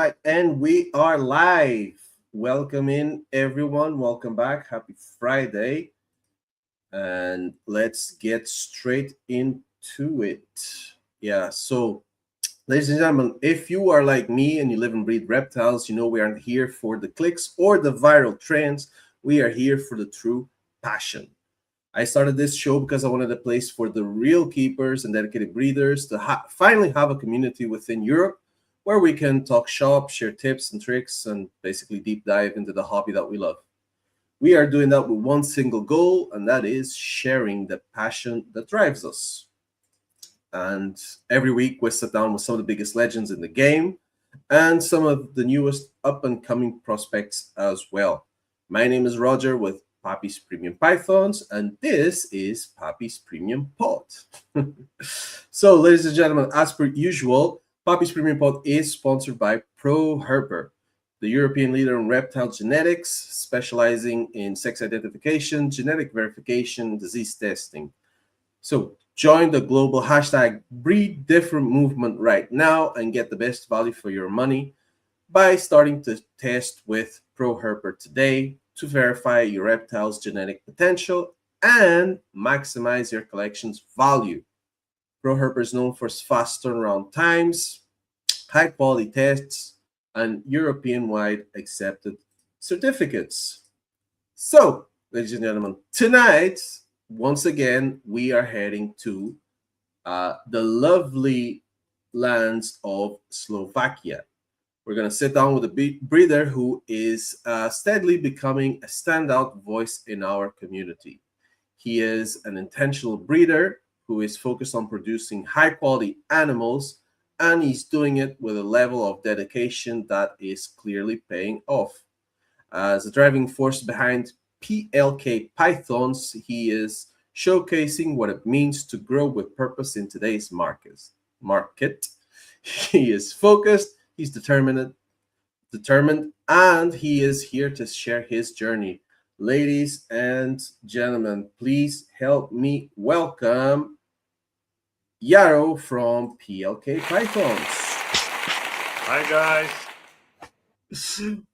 right, and we are live. Welcome in, everyone. Welcome back. Happy Friday. And let's get straight into it. Yeah, so, ladies and gentlemen, if you are like me and you live and breed reptiles, you know we aren't here for the clicks or the viral trends. We are here for the true passion. I started this show because I wanted a place for the real keepers and dedicated breeders to finally have a community within Europe where we can talk shop, share tips and tricks, and basically deep dive into the hobby that we love. We are doing that with one single goal, and that is sharing the passion that drives us. And every week we sit down with some of the biggest legends in the game and some of the newest up and coming prospects as well. My name is Roger with Pappy's Premium Pythons, and this is Pappy's Premium Pod. So, ladies and gentlemen, as per usual, Pappy's Premium Pod is sponsored by ProHerper, the European leader in reptile genetics, specializing in sex identification, genetic verification, disease testing. So, join the global hashtag Breed Different movement right now and get the best value for your money by starting to test with ProHerper today to verify your reptile's genetic potential and maximize your collection's value. ProHerper is known for its fast turnaround times, high quality tests, and European-wide accepted certificates. So, ladies and gentlemen, tonight, once again, we are heading to the lovely lands of Slovakia. We're going to sit down with a breeder who is steadily becoming a standout voice in our community. He is an intentional breeder who is focused on producing high-quality animals, and he's doing it with a level of dedication that is clearly paying off. As a driving force behind PLK Pythons, he is showcasing what it means to grow with purpose in today's market. He is focused, he's determined, and he is here to share his journey. Ladies and gentlemen, please help me welcome Jaro from PLK Pythons. Hi guys.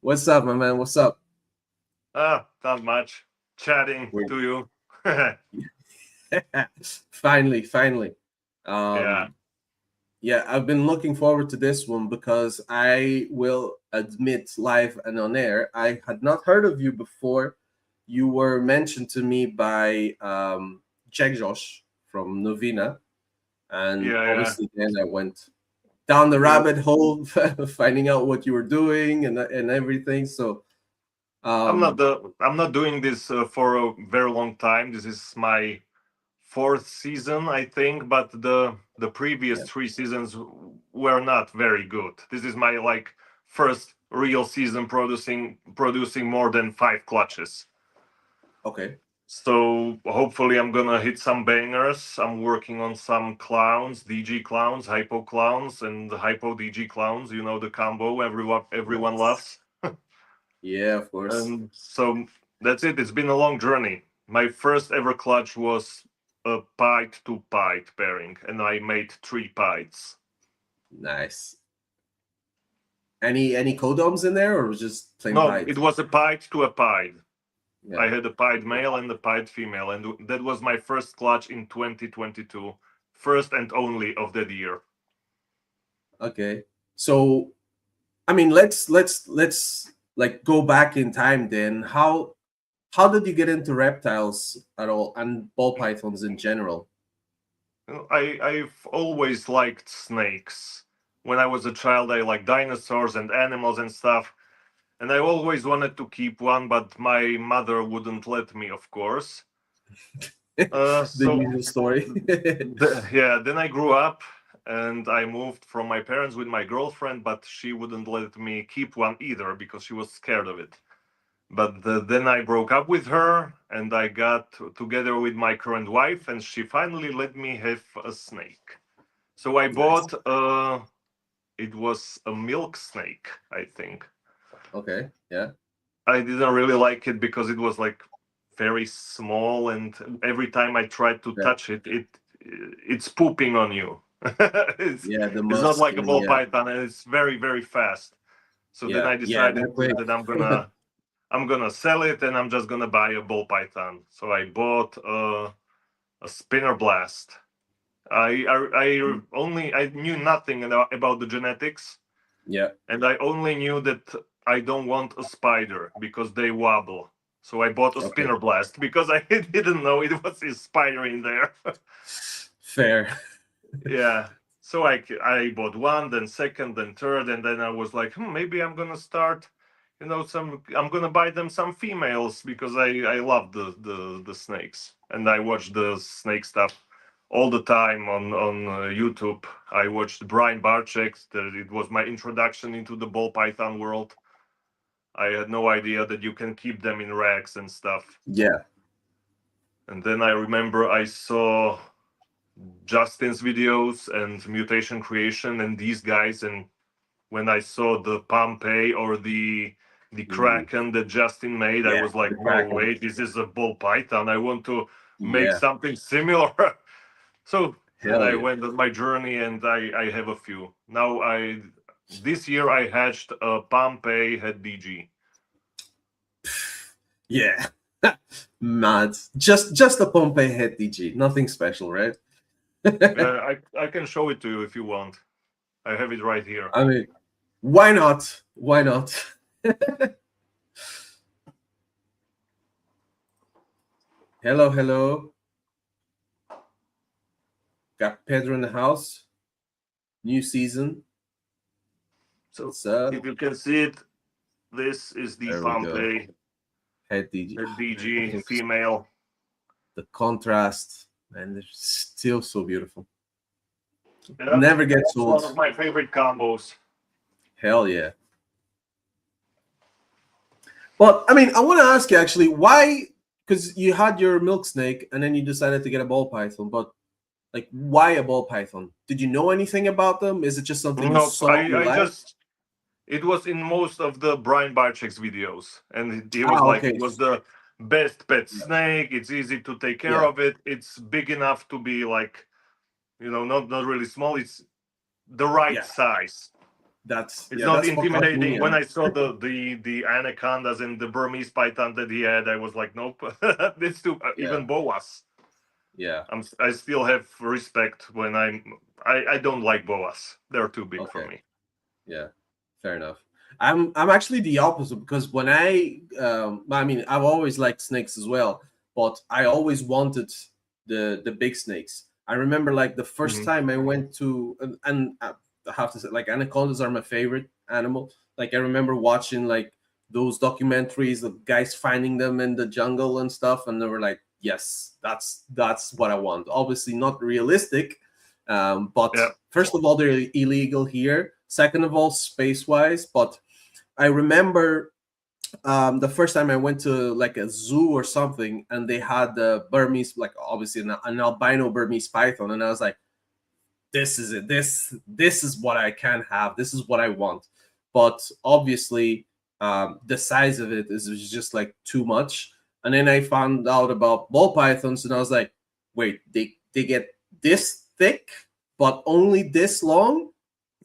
What's up, my man? What's up? Not much. Chatting to you. Finally. Yeah. Yeah, I've been looking forward to this one because I will admit live and on air, I had not heard of you before. You were mentioned to me by Josh from Novina. And obviously then I went down the rabbit hole finding out what you were doing and everything. So I'm not doing this for a very long time. This is my fourth season, I think, but the previous 3 seasons were not very good. This is my first real season producing more than 5 clutches. Okay. So hopefully I'm gonna hit some bangers. I'm working on some clowns, DG clowns, hypo clowns, and hypo DG clowns. You know the combo everyone loves. Yeah, of course. And so that's it. It's been a long journey. My first ever clutch was a pied to pied pairing, and I made 3 pieds. Nice. Any codoms in there, or just plain pied? No, it was a pied to a pied. Yeah. I had a pied male and a pied female, and that was my first clutch in 2022, first and only of that year. Okay, so I mean, let's like go back in time. Then, how did you get into reptiles at all, and ball pythons in general? I've always liked snakes. When I was a child, I liked dinosaurs and animals and stuff. And I always wanted to keep one, but my mother wouldn't let me, of course. The usual story. Then I grew up and I moved from my parents with my girlfriend, but she wouldn't let me keep one either because she was scared of it. But then I broke up with her and I got together with my current wife, and she finally let me have a snake. So I bought, it was a milk snake, I think. Okay, yeah. I didn't really like it because it was very small, and every time I tried to touch it, it's pooping on you. It's not like a ball python, and it's very, very fast. So then I decided that I'm gonna sell it, and I'm just gonna buy a ball python. So I bought a spinner blast. I knew nothing about the genetics. Yeah. And I only knew that I don't want a spider because they wobble. So I bought a spinner blast because I didn't know it was a spider in there. Fair. Yeah. So I bought one, then second, then third, and then I was like, maybe I'm gonna start, I'm gonna buy them some females because I love the snakes, and I watch the snake stuff all the time on YouTube. I watched Brian Barczyk's. It was my introduction into the ball python world. I had no idea that you can keep them in racks and stuff. Yeah. And then I remember I saw Justin's videos and mutation creation and these guys, and when I saw the Pompeii or the Kraken that Justin made, I was like, no, wait, this is a ball python. I want to make something similar. So then I went on my journey, and I have a few. Now this year I hatched a Pompeii head DG. Yeah. Mad. Just a Pompeii head DG. Nothing special, right? I can show it to you if you want. I have it right here. I mean, why not? Why not? Hello. Got Pedro in the house. New season. So if you can see it, this is the Pompeii head DG. Head DG female. The contrast, and they're still so beautiful. Yeah, never gets old. One of my favorite combos. Hell yeah. But I mean, I want to ask you actually, why? Because you had your milk snake and then you decided to get a ball python, but like, why a ball python? Did you know anything about them? Is it just something you saw? It was in most of the Brian Barczyk's videos, and he was like, it was the best pet snake. It's easy to take care of it. It's big enough to be like, not really small. It's the right size. It's not intimidating. When I saw the anacondas and the Burmese python that he had, I was like, nope, it's too even boas. Yeah, I still have respect when I don't like boas. They're too big for me. Yeah, fair enough. I'm actually the opposite, because when I mean, I've always liked snakes as well, but I always wanted the big snakes. I remember like the first time I went to, and I have to say, like, anacondas are my favorite animal. Like, I remember watching like those documentaries of guys finding them in the jungle and stuff, and they were like, yes, that's what I want. Obviously not realistic, but first of all, they're illegal here. Second of all, space-wise. But I remember the first time I went to like a zoo or something, and they had the Burmese, like obviously an albino Burmese python, and I was like, this is it. This is what I can have. This is what I want. But obviously, the size of it is just like too much. And then I found out about ball pythons, and I was like, wait, they get this thick, but only this long?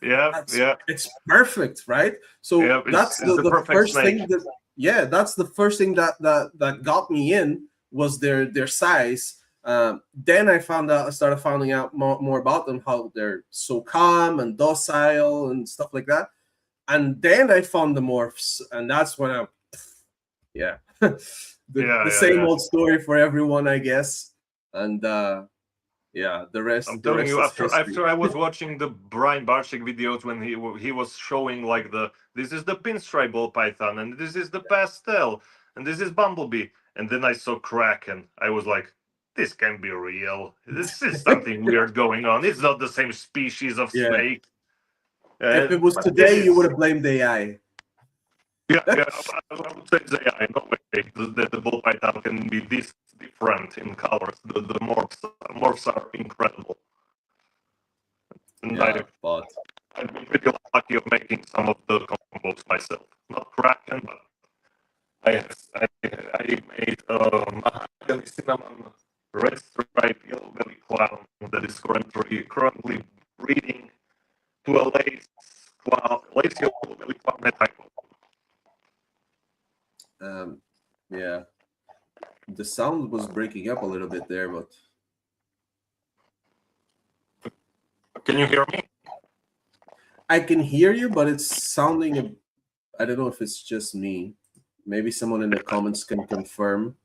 It's perfect, right? So that's the first thing that, that's the first thing that got me in, was their size. Then I started finding out more about them, how they're so calm and docile and stuff like that. And then I found the morphs, and that's when the same old story for everyone, I guess. And the rest. I'm telling you, after I was watching the Brian Barczyk videos, when he was showing like this is the pinstripe ball python, and this is the pastel, and this is bumblebee, and then I saw Kraken. I was like, this can't be real. This is something weird going on. It's not the same species of snake. If it was today, you would have blamed AI. I would say it's AI. No way that the ball python can be this different in colors. The morphs are incredible. And I've been pretty lucky of making some of the combos myself. Not Kraken, but I made mahogany cinnamon red stripe yellow belly clown that is currently breeding to a lace Yeah, the sound was breaking up a little bit there, but can you hear me? I can hear you, but it's sounding. I don't know if it's just me. Maybe someone in the comments can confirm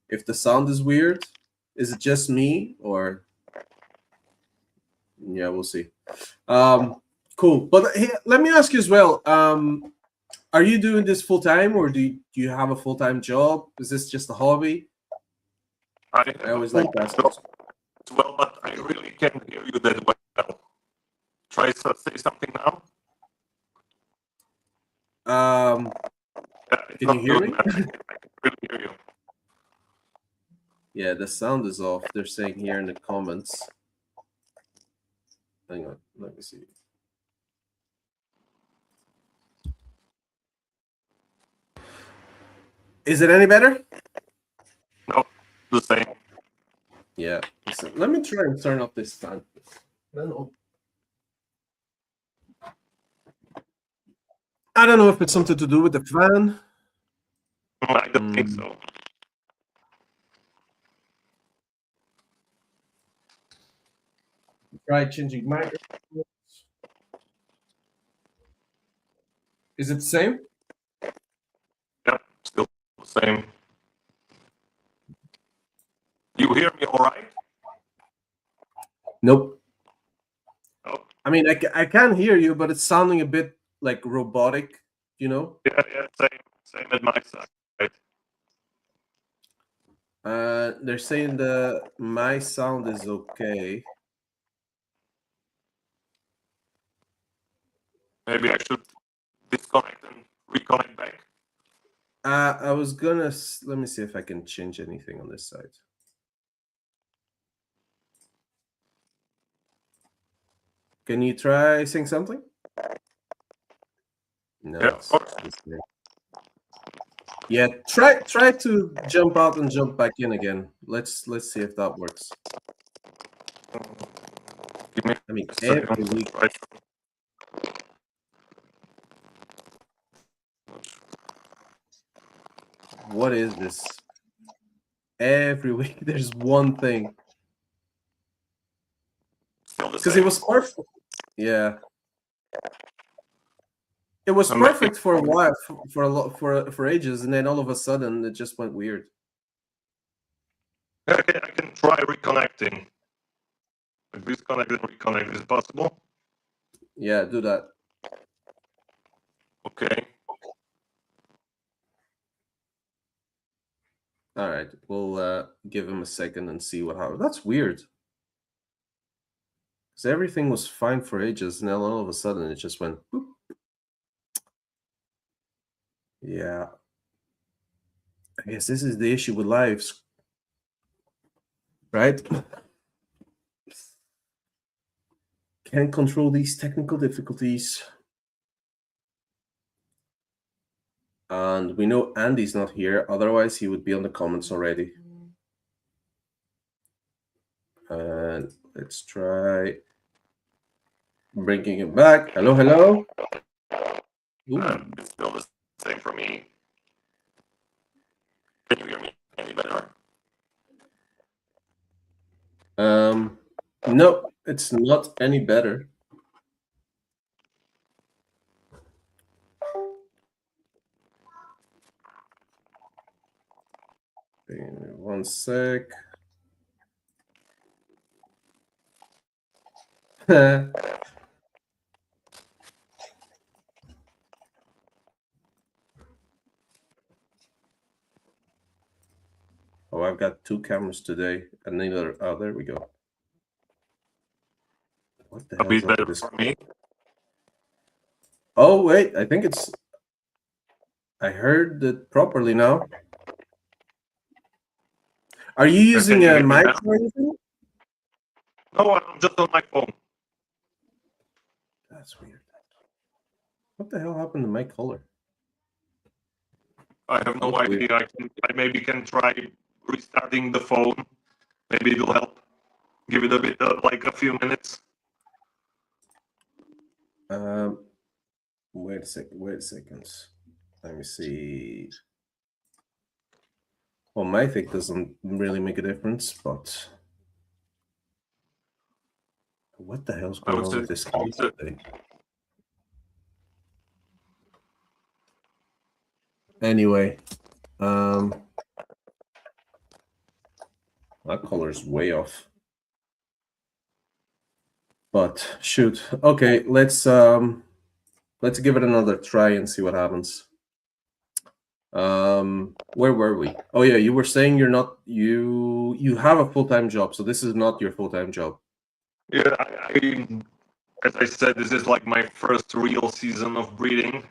if the sound is weird. Is it just me, or yeah, we'll see. Cool. But hey, let me ask you as well. Are you doing this full time, or do you have a full time job? Is this just a hobby? I always like to ask this. Well, but I really can't hear you that well. Try to say something now. Can you hear me? I can really hear you. Yeah, the sound is off. They're saying here in the comments. Hang on, let me see. Is it any better? No, the same. Yeah. So let me try and turn off this fan. I don't know if it's something to do with the fan. I don't think so. Try changing microphones. Is it the same? Yeah, still the same. You hear me all right? Nope. Oh. I mean, I can hear you, but it's sounding a bit like robotic, you know? Yeah, same at my side, right? They're saying my sound is okay. Maybe I should disconnect and reconnect back. I was gonna let me see if I can change anything on this side. Can you try saying something? No. Yeah, of course. Yeah, try to jump out and jump back in again. Let's see if that works. Give me I mean, a second. every week. Right. What is this? Every week there's one thing. Because it was perfect. Yeah. It was perfect for a while, for ages, and then all of a sudden it just went weird. I can try reconnecting. If disconnect and reconnect is possible. Yeah, do that. Okay. All right, we'll give him a second and see what happens. That's weird. Because everything was fine for ages, and then all of a sudden it just went boop. Yeah. I guess this is the issue with lives, right? Can't control these technical difficulties. And we know Andy's not here, otherwise he would be on the comments already. And let's try bringing him back. Hello, hello. It's still the same for me. Can you hear me any better? No, it's not any better. One sec. Oh, I've got two cameras today, and neither. Oh, there we go. What the hell? A bit better for me. Oh wait, I think it's. I heard it properly now. Are you using a mic or anything? No, I'm just on my phone. That's weird. What the hell happened to my color? I have no idea. I maybe can try restarting the phone. Maybe it'll help. Give it a bit, like a few minutes. Wait a second. Let me see. Well, my thing doesn't really make a difference, but what the hell's going on with this case today? Anyway, that color is way off. But shoot, okay, let's give it another try and see what happens. Where were we? Oh yeah, you were saying you have a full-time job, so this is not your full-time job. Yeah, as I said, this is like my first real season of breeding,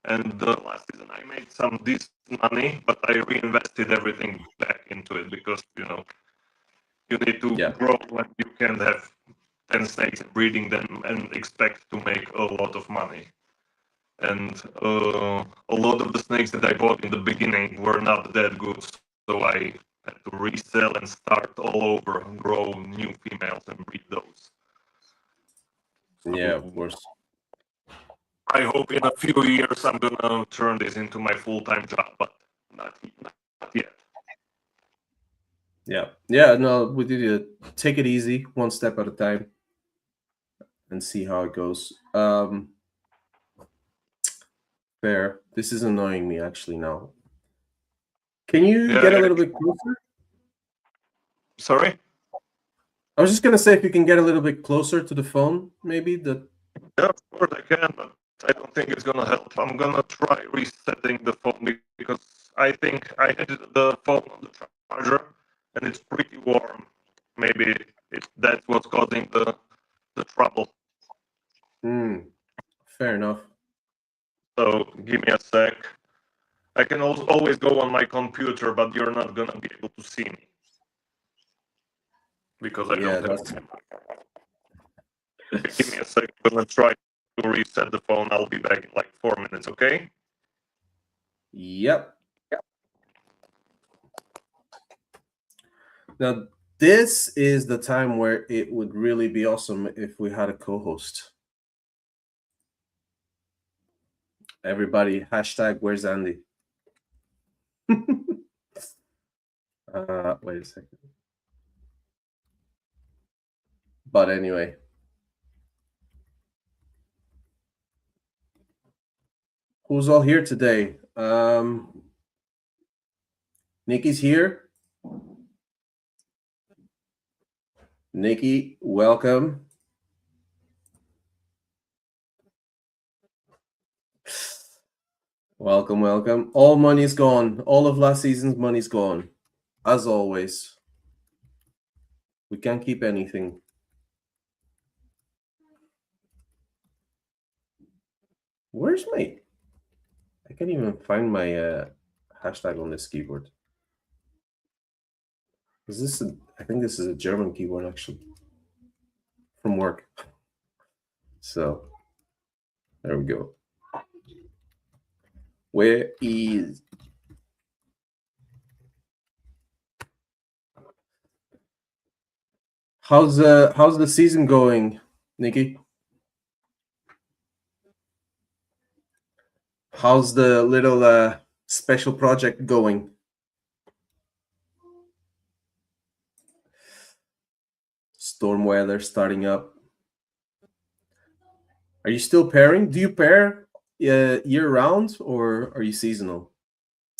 and the last season I made some decent money, but I reinvested everything back into it because you need to grow, and you can't have 10 snakes and breeding them and expect to make a lot of money. And a lot of the snakes that I bought in the beginning were not that good, so I had to resell and start all over and grow new females and breed those. So yeah, of course. I hope in a few years I'm gonna turn this into my full-time job, but not yet. Yeah, no, we need to take it easy, one step at a time, and see how it goes. Fair. This is annoying me actually now. Can you get a little bit closer? Sorry? I was just gonna say if you can get a little bit closer to the phone, maybe that. Yeah, of course I can, but I don't think it's gonna help. I'm gonna try resetting the phone because I think I had the phone on the charger and it's pretty warm. Maybe that's what's causing the trouble. Fair enough. So give me a sec. I can always go on my computer, but you're not gonna be able to see me because I don't have camera. Give me a sec. I'm gonna try to reset the phone. I'll be back in like 4 minutes. Okay? Yep. Now, this is the time where it would really be awesome if we had a co-host. Everybody, hashtag where's Andy? Wait a second. But anyway. Who's all here today? Nikki's here. Nikki, welcome. Welcome. All money's gone. All of last season's money's gone. As always. We can't keep anything. Where's my... I can't even find my hashtag on this keyboard. Is this I think this is a German keyboard actually. From work. So there we go. Where is... How's the season going, Nikki? How's the little special project going? Storm weather starting up. Are you still pairing? Do you pair year round or are you seasonal?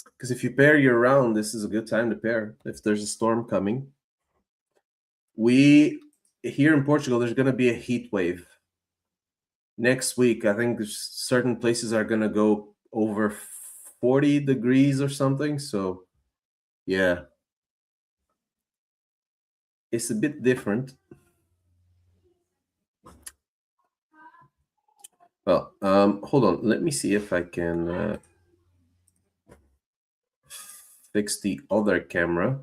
Because if you pair year round, this is a good time to pair if there's a storm coming. We here in Portugal, there's going to be a heat wave next week. I think certain places are going to go over 40 degrees or something. So yeah, it's a bit different. Well, hold on. Let me see if I can fix the other camera.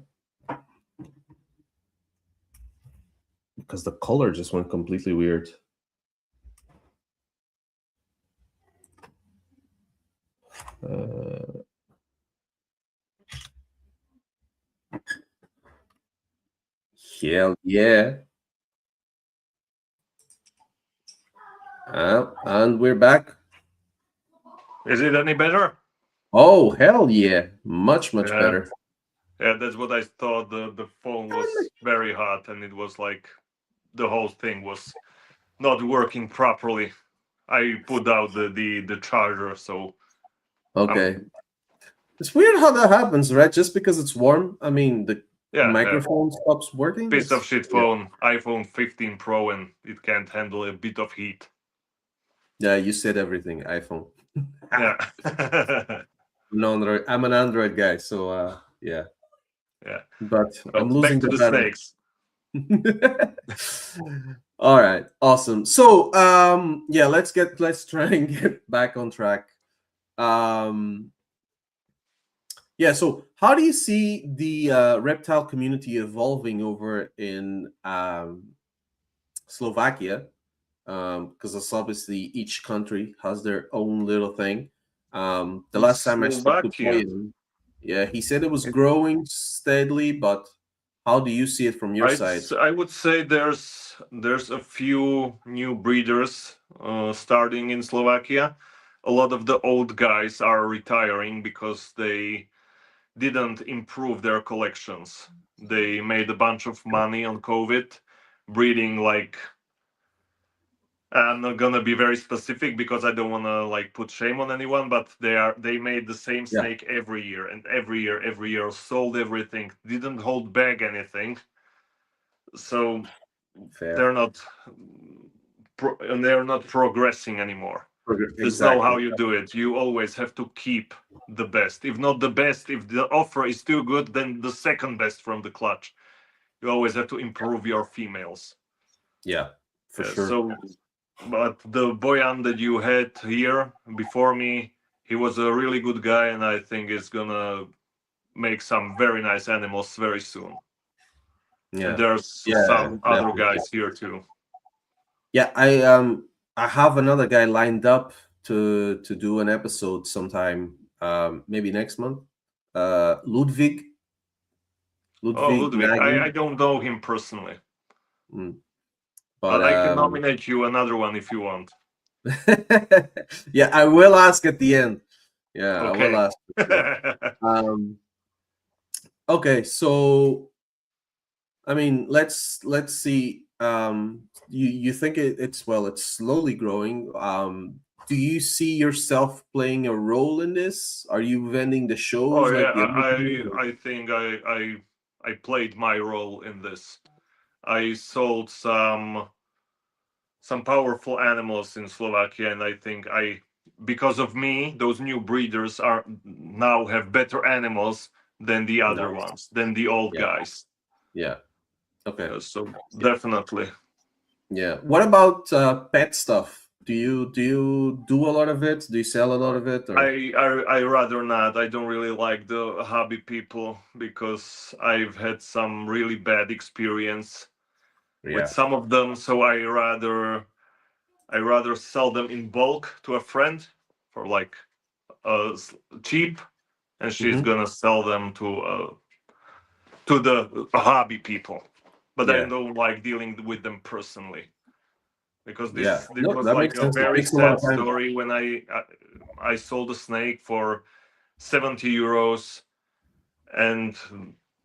Because the color just went completely weird. Hell yeah. And we're back. Is it any better? Oh, hell yeah. Much Yeah, better. yeah. That's what I thought. The phone was very hot, and it was like the whole thing was not working properly. I put out the charger, so Okay. I'm It's weird how that happens, right? Just because it's warm. I mean, the yeah. microphone stops working. Piece of It's shit yeah. phone, iPhone 15 Pro, and it can't handle a bit of heat. Yeah, you said everything. iPhone. Yeah, No, Android. I'm an Android guy, so yeah. yeah. But Well, I'm back losing to the the battery. snakes. All right, awesome. So yeah, let's try and get back on track. Um yeah, so how do you see the reptile community evolving over in Slovakia? Because it's obviously each country has their own little thing. The In last time I spoke to Slovakia, Boyan, yeah, he said it was it, growing steadily, but how do you see it from your side? I would say there's a few new breeders starting in Slovakia. A lot of the old guys are retiring because they didn't improve their collections. They made a bunch of money on COVID, breeding like I'm not gonna be very specific because I don't wanna like put shame on anyone, but they made the same Yeah, snake every year and every year sold everything, didn't hold back anything. So fair. they're not and they're not progressing anymore. There's no Exactly. how you do it. You always have to keep the best. If not the best, if the offer is too good, then the second best from the clutch. You always have to improve your females. Yeah, for sure. So, but the Boyan that you had here before me, he was a really good guy, and I think is gonna make some very nice animals very soon. And Yeah, there's yeah, some other definitely. guys here too. Yeah, I have another guy lined up to do an episode sometime, maybe next month. Ludwig Oh, Ludwig Ludwig, I Nagy. don't know him personally, Mm, but but I can nominate you another one if you want. yeah, I will ask at the end. Yeah, I will Okay. ask for sure. Um, okay, so I mean, let's see. You think it's well, it's slowly growing. Do you see yourself playing a role in this? Are you vending the Oh shows yeah, like the other guys? I think I played my role in this. I sold some powerful animals in Slovakia, and I think I because of me, those new breeders are now have better animals than the other Nice. ones, than the old Yeah, guys. yeah. Okay. So definitely. Yeah. What about pet stuff? Do you do a lot of it? Do you sell a lot of it or I rather not. I don't really like the hobby people because I've had some really bad experience with yeah. some of them. So I rather sell them in bulk to a friend for like cheap, and she's Hmm. gonna sell them to the hobby people. But I Yeah. don't like dealing with them personally because Yeah. this No, was that like makes a sense. It very takes a lot sad of time. story when I sold a snake for 70 euros, and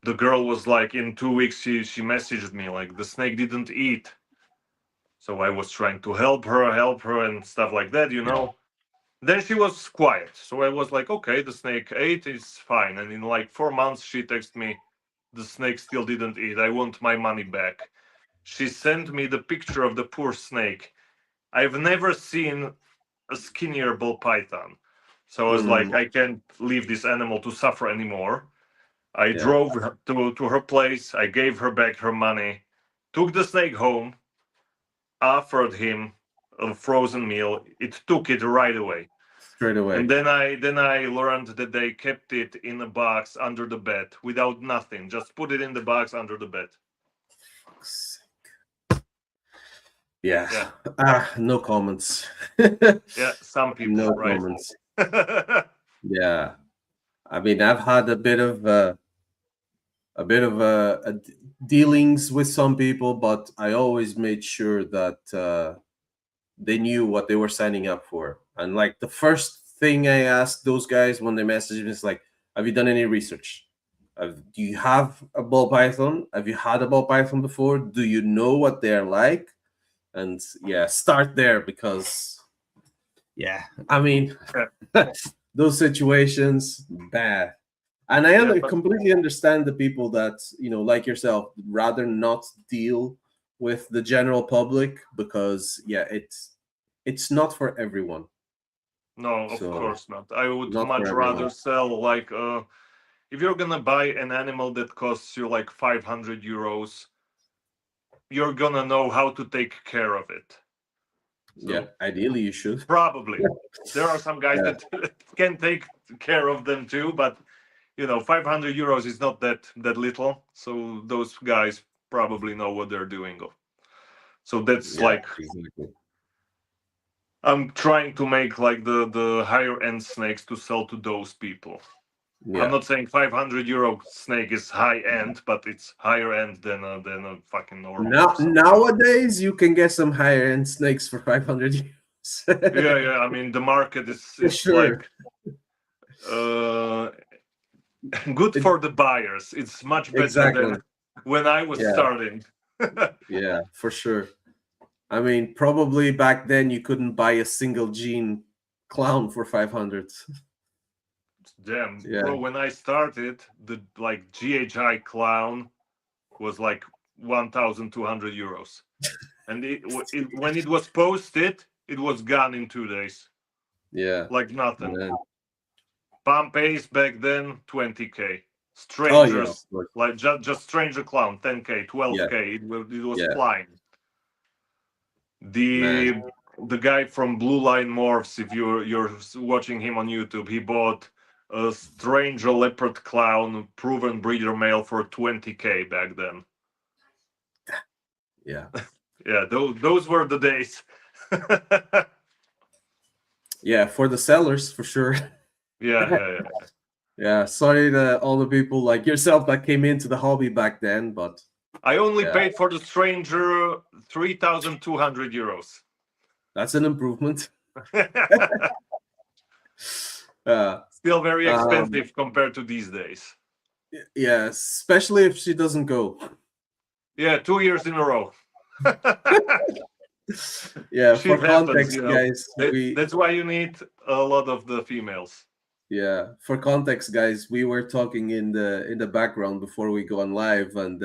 the girl was like, in 2 weeks she messaged me like the snake didn't eat. So I was trying to help her and stuff like that, you Yeah. know. Then she was quiet. So I was like, okay, the snake ate, it's fine. And in like 4 months, she texted me, the snake still didn't eat. I want my money back. She sent me the picture of the poor snake. I've never seen a skinnier ball python. So I was like, Mm, I can't leave this animal to suffer anymore. I yeah. drove to her place. I gave her back her money, took the snake home, offered him a frozen meal. It took it right away. Straight And away. then I learned that they kept it in a box under the bed without nothing. Just put it in the box under the bed. Yeah. Yeah, No comments. yeah. Some people, No right? comments. Yeah. I mean, I've had dealings with some people, but I always made sure that they knew what they were signing up for. And like the first thing I asked those guys when they messaged me is like, have you done any research? Do you have a ball python? Have you had a ball python before? Do you know what they're like? And yeah, start there, because yeah, I mean, Yeah, those situations bad. And I yeah, but completely understand the people that, like yourself, rather not deal with the general public, because yeah, it's not for everyone. no, of So course not. I would not for much everyone. rather sell like if you're gonna buy an animal that costs you like 500 euros, you're gonna know how to take care of it. Yeah, So ideally you should. probably there are some guys Yeah, that can take care of them too, but 500 euros is not that little. So those guys probably know what they're doing. So that's yeah, like exactly. I'm trying to make like the higher end snakes to sell to those people. I'm Yeah. not saying 500 euro snake is high end, but it's higher end than a fucking normal Now or something. nowadays you can get some higher end snakes for 500 Yeah, euros. yeah. I mean, the market is For is sure. like uh, good It, for the buyers. It's much better exactly. than when I was Yeah, starting. yeah, for sure. I mean, probably back then you couldn't buy a single gene clown for 500. Damn, Yeah, bro. When I started, the like GHI clown was like 1,200 euros, and when it was posted, it was gone in 2 days, yeah, like nothing. man. Pompey's back then 20k. Oh yeah, of Strangers course. like just stranger clown 10k, Yeah, 12k. It was yeah, flying. man. The guy from Blue Line Morphs, if you're watching him on YouTube, he bought a stranger leopard clown proven breeder male for 20k back then. Yeah, Yeah, those were the days. yeah. For the sellers, for sure. Yeah, yeah, yeah. Yeah. Sorry to all the people like yourself that came into the hobby back then, but I only yeah, paid for the stranger 3,200 euros. that's an improvement. Uh, Still very um, expensive compared to these days. yeah, especially if she doesn't go. Yeah, 2 years in a row. Yeah, for Shit happens, context, guys, That's why you need a lot of the females. we were talking in the background before we go on live, and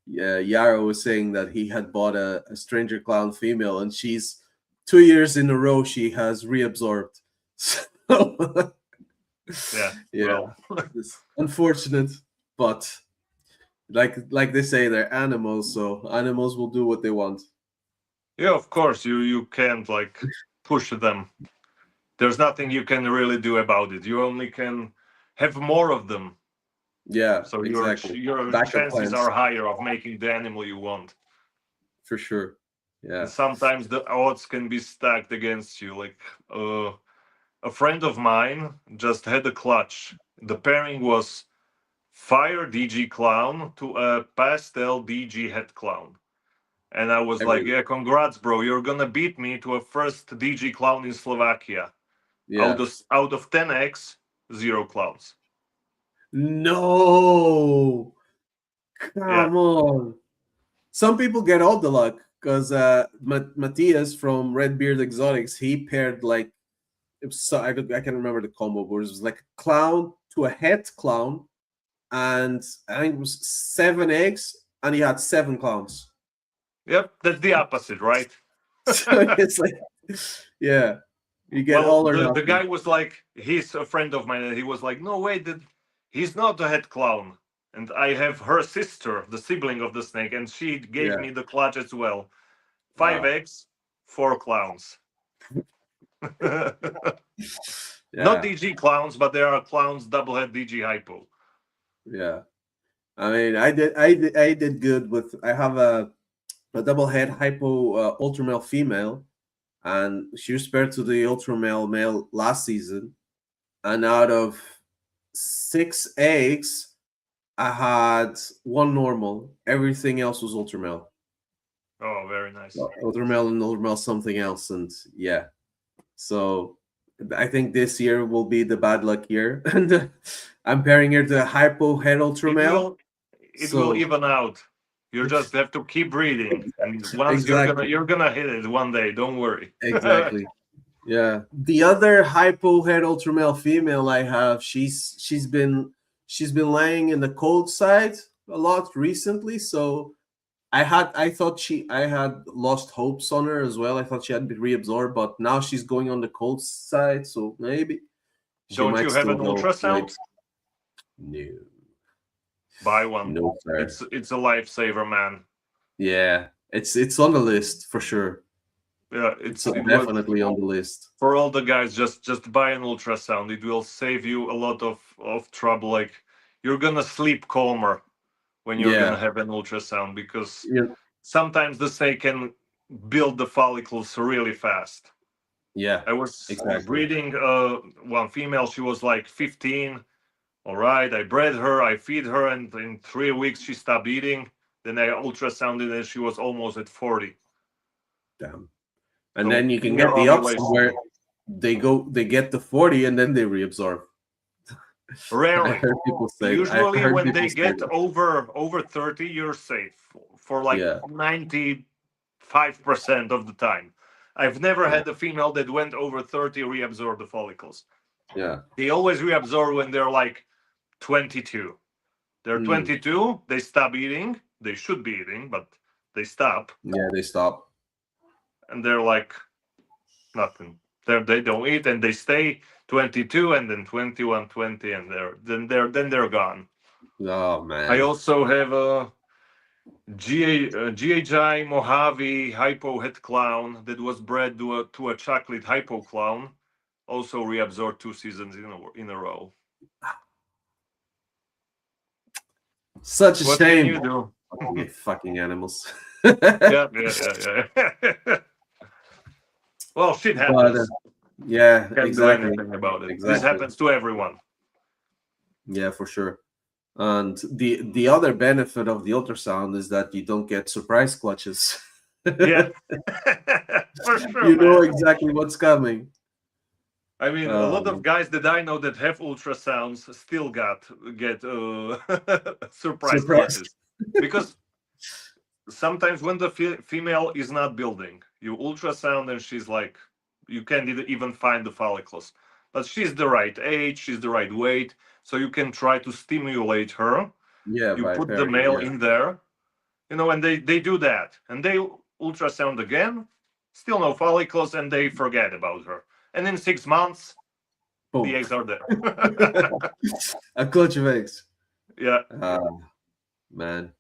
yeah, Jaro was saying that he had bought a stranger clown female, and she's 2 years in a row she has reabsorbed. So Yeah, yeah, well, it's unfortunate, but like they say, they're animals, so animals will do what they want. yeah, of course, you can't like push them. There's nothing you can really do about it. You only can have more of them, Yeah, so your exactly. your Backup chances plans are higher of making the animal you want. for sure. And Yeah. sometimes the odds can be stacked against you. Like a friend of mine just had a clutch. The pairing was fire DG clown to a pastel DG head clown. And I was like, Every yeah, congrats, bro. You're gonna beat me to a first DG clown in Slovakia. Out yeah. of out of 10x, zero clowns. No, Yeah. come on. Some people get all the luck, because Matthias from Redbeard Exotics, he paired like, it was so I can't remember the combo, but it was like a clown to a het clown, and I think it was 7 eggs, and he had 7 clowns. Yep, that's the opposite, right? So it's like, yeah, you get Well, all or the nothing. guy was like, he's a friend of mine, and he was like, no way, he's not a head clown. And I have her sister, the sibling of the snake, and she gave Yeah. me the clutch as well. Five Wow. eggs, four clowns. Not Yeah. DG clowns, but there are clowns double head DG hypo. Yeah. I mean, I did good with. I have a double head hypo ultra male female, and she was paired to the ultra male last season. And out of 6 eggs, I had one normal. Everything else was ultra male. Oh, very nice. Ultramel something else, and yeah. So I think this year will be the bad luck year, and I'm pairing here the hypo head It ultramel. will it will So even out. You just have to keep breeding, and once exactly, you're gonna hit it one day. Don't worry. exactly. Yeah. The other hypo head ultramel female I have, she's been laying in the cold side a lot recently. So I had lost hopes on her as well. I thought she had been reabsorbed, but now she's going on the cold side, so maybe she Don't might you have still an go late. ultrasound? No, Buy one. no, sir. It's a lifesaver, man. Yeah, it's on the list for sure. Yeah, It's it was definitely on the list. for all the guys. Just buy an ultrasound. It will save you a lot of trouble. Like you're gonna sleep calmer when you're gonna Yeah, have an ultrasound because yeah, sometimes the snake can build the follicles really fast. yeah, I was exactly. breeding one female. She was like 15. All right, I bred her, I feed her, and in 3 weeks she stopped eating. Then I ultrasounded and she was almost at 40. Damn. And So then you can near get the option where ovulation. they get to 40 and then they reabsorb. I Rarely. heard people say that. I Usually heard when people they say get that. over 30, you're safe for like Yeah, 95% of the time. I've never yeah, had a female that went over 30 reabsorb the follicles. yeah. They always reabsorb when they're like 22. They're Mm. 22, they stop eating. They should be eating, but they stop. Yeah, they stop. And they're like nothing. They don't eat and they stay 22 and then 21, 20, and they're gone. Oh I man. also have a GHI Mojave hypo head clown that was bred to a chocolate hypo clown. Also reabsorbed 2 seasons in a row. Such a What can shame. you do? Fucking animals. Yeah, yeah, yeah. Well, shit But happens. yeah, Can't do exactly. anything about it. This Exactly. happens to everyone. Yeah, for sure. And the other benefit of the ultrasound is that you don't get surprise clutches. Yeah, for sure, You know man. exactly what's coming. I mean, a lot of Um, guys that I know that have ultrasounds still get surprise surprise. clutches because sometimes when the female is not building, you ultrasound and she's like, you can't even find the follicles, but she's the right age, she's the right weight, so you can try to stimulate her. Yeah, You by put the pairing it. male Yeah. in there, and they do that, and they ultrasound again, still no follicles, and they forget about her, and in 6 months the Boom. eggs are there. A clutch of eggs. Yeah. Man.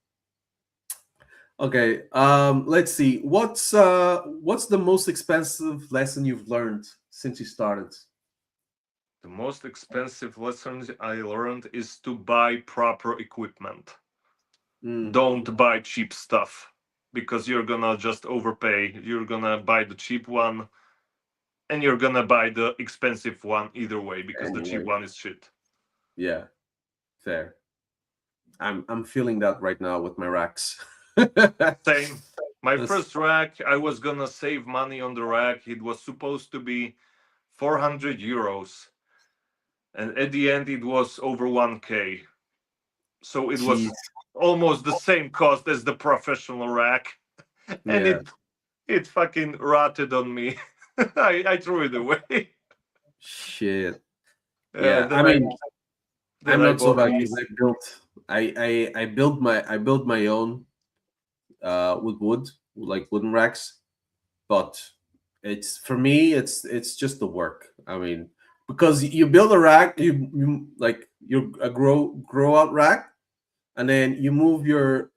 Okay. Let's see. What's the most expensive lesson you've learned since you started? The most expensive lessons I learned is to buy proper equipment. Mm, Don't buy cheap stuff because you're gonna just overpay. You're gonna buy the cheap one and you're gonna buy the expensive one either way because the cheap anyway. one is shit. Yeah, fair. I'm feeling that right now with my racks. Same. My That's first rack, I was gonna save money on the rack. It was supposed to be 400 euros. And at the end, it was over 1K. So it jeez. was almost the same cost as the professional rack. And Yeah. it fucking rotted on me. I threw it away. Shit. Yeah, Yeah. I mean, then I'm I not so bought bad because these. I built my own with wood, like wooden racks, but it's for me it's just the work. I mean, because you build a rack, you like you a grow out rack, and then you move your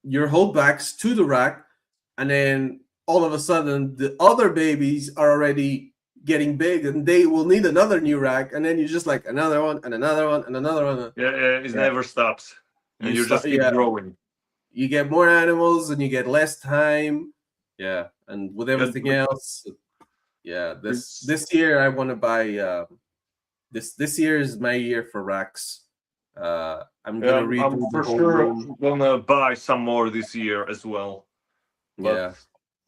holdbacks to the rack, and then all of a sudden the other babies are already getting big and they will need another new rack, and then you just like another one and another one and another one. Yeah, yeah, it Yeah, never stops. And you you start. just keep Yeah, growing. you get more animals and you get less time. Yeah, and with Yeah, everything but else, yeah. This it's, this year I want to buy. This year is my year for racks. I'm yeah, gonna I'm redo the for whole sure room. gonna buy some more this year as well. But Yeah,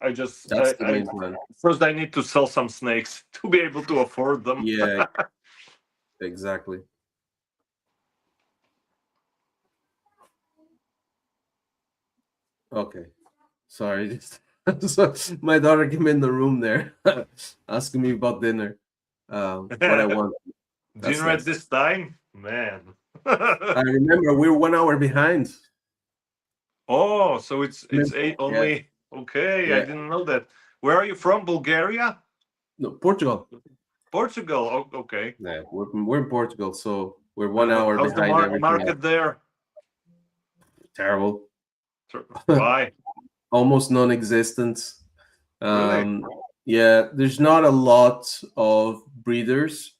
I just that's the main plan. first I need to sell some snakes to be able to afford them. Yeah, exactly. Okay. Sorry, just so my daughter came in the room there asking me about dinner. What I want. That's Dinner at nice. this time, man. I remember we were 1 hour behind. Oh, so it's eight Yeah, only. Okay, I yeah. didn't know that. Where are you from? Bulgaria? No, Portugal. Portugal. Oh, okay. Yeah, we're in Portugal, so we're 1 hour How's the behind everything else. market there? Terrible. Why? Almost non-existent. Really? Um, yeah, there's not a lot of breeders.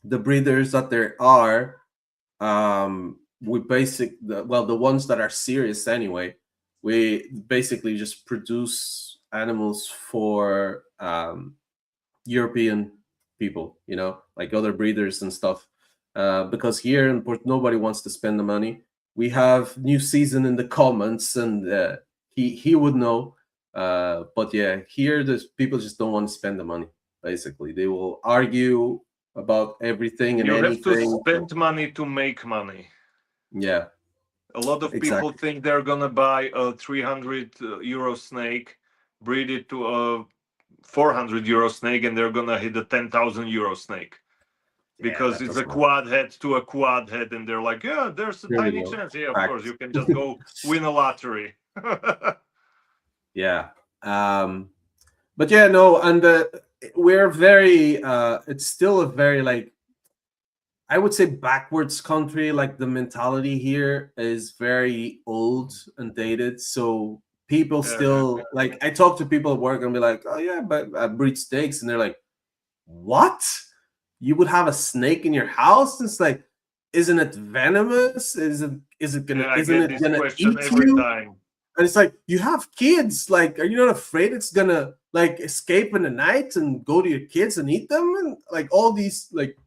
The breeders that there are, we well, the ones that are serious anyway, we basically just produce animals for European people, like other breeders and stuff. Because here in Port, nobody wants to spend the money. We have new season in the comments, and he would know. But yeah, here there's people just don't want to spend the money. Basically, they will argue about everything and You have to anything. spend money to make money. Yeah, A lot of people exactly. think they're gonna buy a 300 euro snake, breed it to a 400 euro snake, and they're gonna hit a 10,000 euro snake Yeah, because that it's a doesn't happen. quad head to a quad head, and they're like, yeah, there's a There we tiny go. chance. Yeah, of course, Fact. you can just go win a lottery. Yeah. But yeah, no, and we're very. It's still a very like I would say backwards country. Like the mentality here is very old and dated. So people Yeah, still like I talk to people at work and be like, oh yeah, but I breed snakes, and they're like, what? You would have a snake in your house? It's like, isn't it venomous? yeah, I Isn't get it this gonna question eat every you? time. And it's like, you have kids. Like, are you not afraid it's gonna like escape in the night and go to your kids and eat them? And like all these like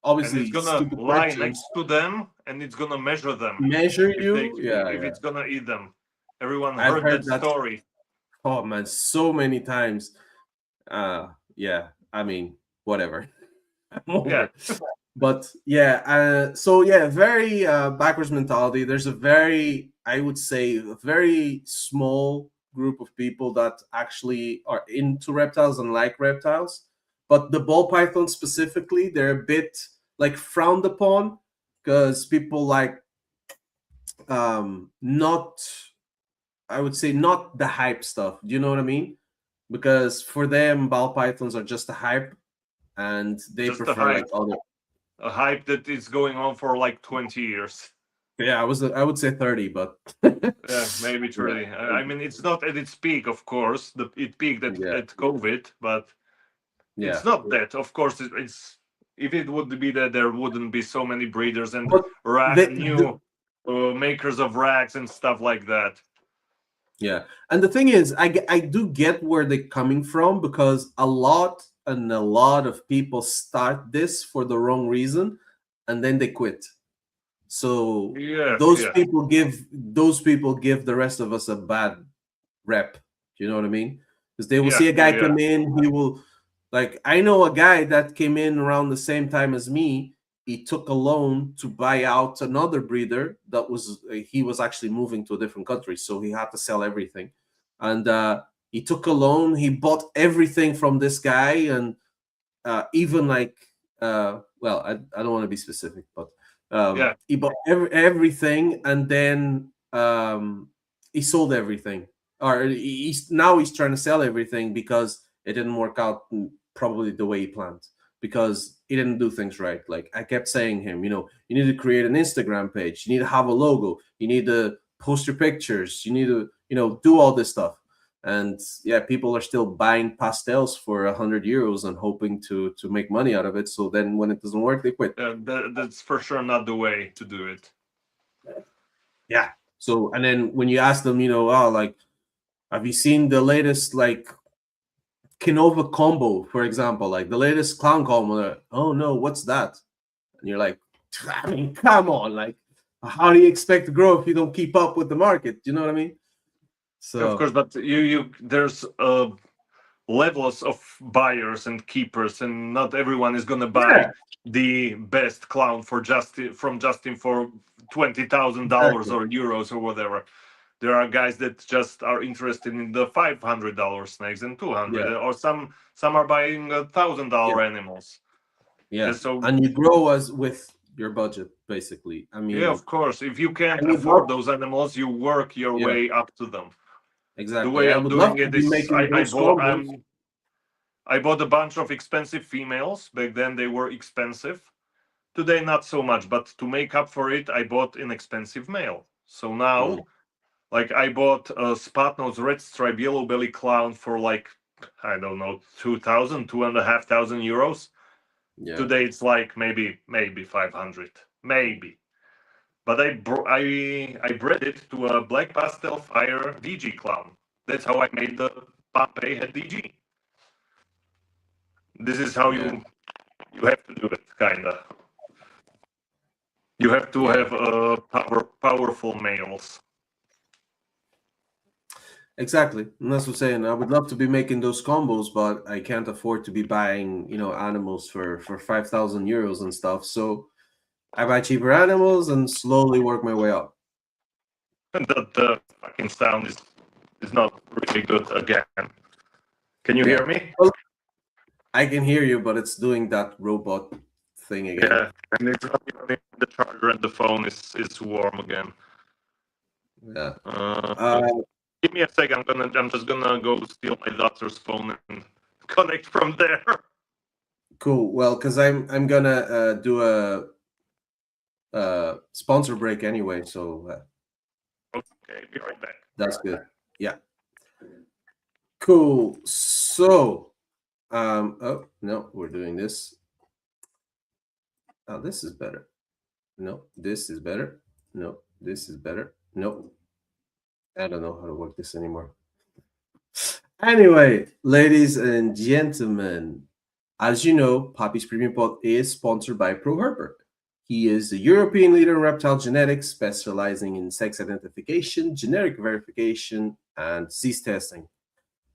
And it's obviously gonna stupid lie questions. next to them, and it's gonna measure them Measure if they you? Yeah, if yeah. it's gonna eat them. Everyone I've heard that heard that, story. oh man, so many times. Yeah, I mean, whatever. I'm over Yeah, it. But yeah, so yeah, very backwards mentality. There's a very, I would say, a very small group of people that actually are into reptiles and like reptiles. But the ball pythons specifically, they're a bit like frowned upon because people like not, I would say, not the hype stuff. Do you know what I mean? Because for them, ball pythons are just a hype, and they just a prefer like hype, other. a hype that is going on for like 20 years. Yeah, I would say 30, but Yeah, maybe yeah, 30. I mean, it's not at its peak, of course. It peaked yeah, at COVID, but it's yeah. not that. Of course, it's if it would be that, there wouldn't be so many breeders and But new makers of racks and stuff like that. yeah, and the thing is, I do get where they're coming from because a lot of people start this for the wrong reason, and then they quit. So Yeah, those yeah, people give the rest of us a bad rep. Do you know what I mean? Because they will yeah, see a yeah, guy yeah. come in, he will like I know a guy that came in around the same time as me. He took a loan to buy out another breeder that was he was actually moving to a different country, so he had to sell everything. And he took a loan, he bought everything from this guy, and even like well, I don't want to be specific, but Yeah. he bought everything, and then he sold everything, or he's trying to sell everything because it didn't work out probably the way he planned, because he didn't do things right. Like I kept saying him, you need to create an Instagram page, you need to have a logo, you need to post your pictures, you need to do all this stuff. And yeah, people are still buying pastels for 100 euros and hoping to make money out of it. So then when it doesn't work, they quit. That's for sure not the way to do it. Yeah. So and then when you ask them, oh, like, have you seen the latest like Kinova combo, for example, like the latest clown combo? Oh no, what's that? And you're like, I mean, come on, like, how do you expect to grow if you don't keep up with the market? You know what I mean? Of So course, but there's levels of buyers and keepers, and not everyone is gonna yeah, buy the best clown for Justin for $20,000 exactly. or euros or whatever. There are guys that just are interested in the $500 snakes and 200, Yeah, or some are buying yeah, $1,000 animals. Yeah, yeah. so And you grow as with your budget, basically. I yeah, mean, of course, if you I can't would afford love, those animals, you work your yeah, way up to them. The exactly. way I I'm would love doing to it be is making those combos. I bought a bunch of expensive females. Back then they were expensive. Today not so much, but to make up for it, I bought an expensive male. So Mm, now, like I bought a spot nose red stripe yellow belly clown for like I don't know 2,000, 2,500 euros. yeah, Today it's like maybe 500, maybe. But I bred it to a black pastel fire DG clown. That's how I made the Pappy head DG. This is how yeah, you have to do it, kinda. You have to yeah. have powerful males. Exactly. And that's what I'm saying. I would love to be making those combos, but I can't afford to be buying, animals for 5,000 euros and stuff. So I buy cheaper animals and slowly work my way up. And the fucking sound is not really good again. Can you Yeah. hear me? Well, I can hear you, but it's doing that robot thing again. Yeah, and it's not even the charger and the phone is warm again. Yeah. Uh, Uh, Give me a sec. I'm just gonna go steal my daughter's phone and connect from there. cool. Well, because I'm gonna do a sponsor break anyway, so Okay, be right back. that's good. Yeah. Cool. So, oh no, we're doing this. Oh, this is better. No, this is better. No, this is better. No, I don't know how to work this anymore. Anyway, ladies and gentlemen, as you know, Pappy's Premium Pod is sponsored by ProHerper. He is the European leader in reptile genetics, specializing in sex identification, genetic verification, and disease testing.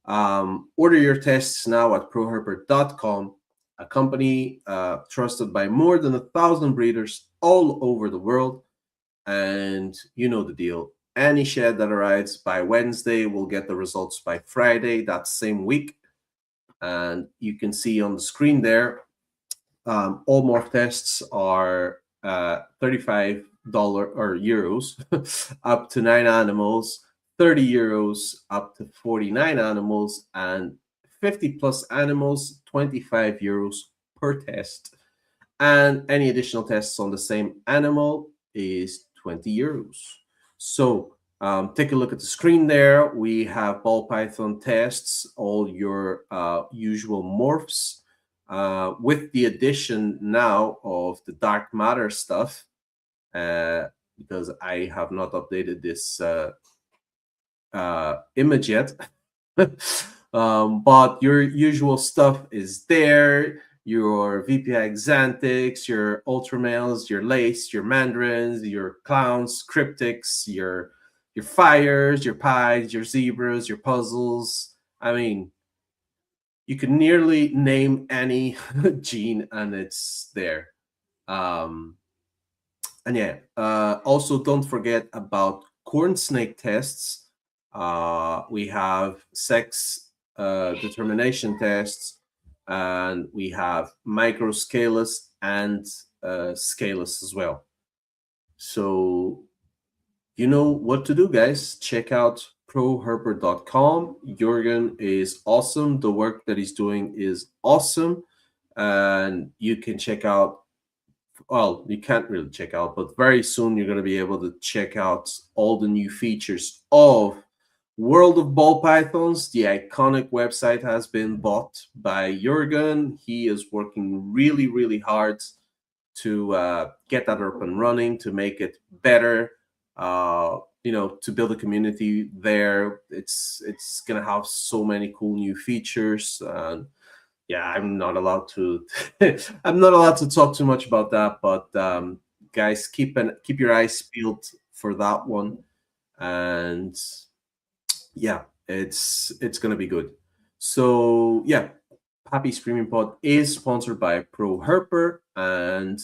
Order your tests now at proherper.com, a company trusted by more than 1,000 breeders all over the world. And you know the deal. Any shed that arrives by Wednesday will get the results by Friday that same week. And you can see on the screen there, all morph tests are $35 or euros up to 9 animals, 30 euros up to 49 animals, and 50 plus animals, 25 euros per test. And any additional tests on the same animal is 20 euros. So take a look at the screen there. We have ball python tests, all your usual morphs, with the addition now of the dark matter stuff, because I have not updated this image yet. But your usual stuff is there. Your VPI Xanthics, your Ultramales, your Lace, your Mandarins, your Clowns, Cryptics, your Fires, your Pies, your Zebras, your Puzzles. I mean, you can nearly name any gene and it's there. Um, and yeah, also don't forget about corn snake tests. We have sex determination tests, and we have microscalus and scalus as well. So you know what to do, guys. Check out proherper.com. Jurgen is awesome. The work that he's doing is awesome. And you can check out, well, you can't really check out, but very soon you're going to be able to check out all the new features of World of Ball Pythons. The iconic website has been bought by Jurgen. He is working really, really hard to get that up and running, to make it better. To build a community there. It's gonna have so many cool new features. And yeah, I'm not allowed to. I'm not allowed to talk too much about that. But guys, keep your eyes peeled for that one. And yeah, it's gonna be good. So yeah, Pappy Screaming Pod is sponsored by ProHerper, and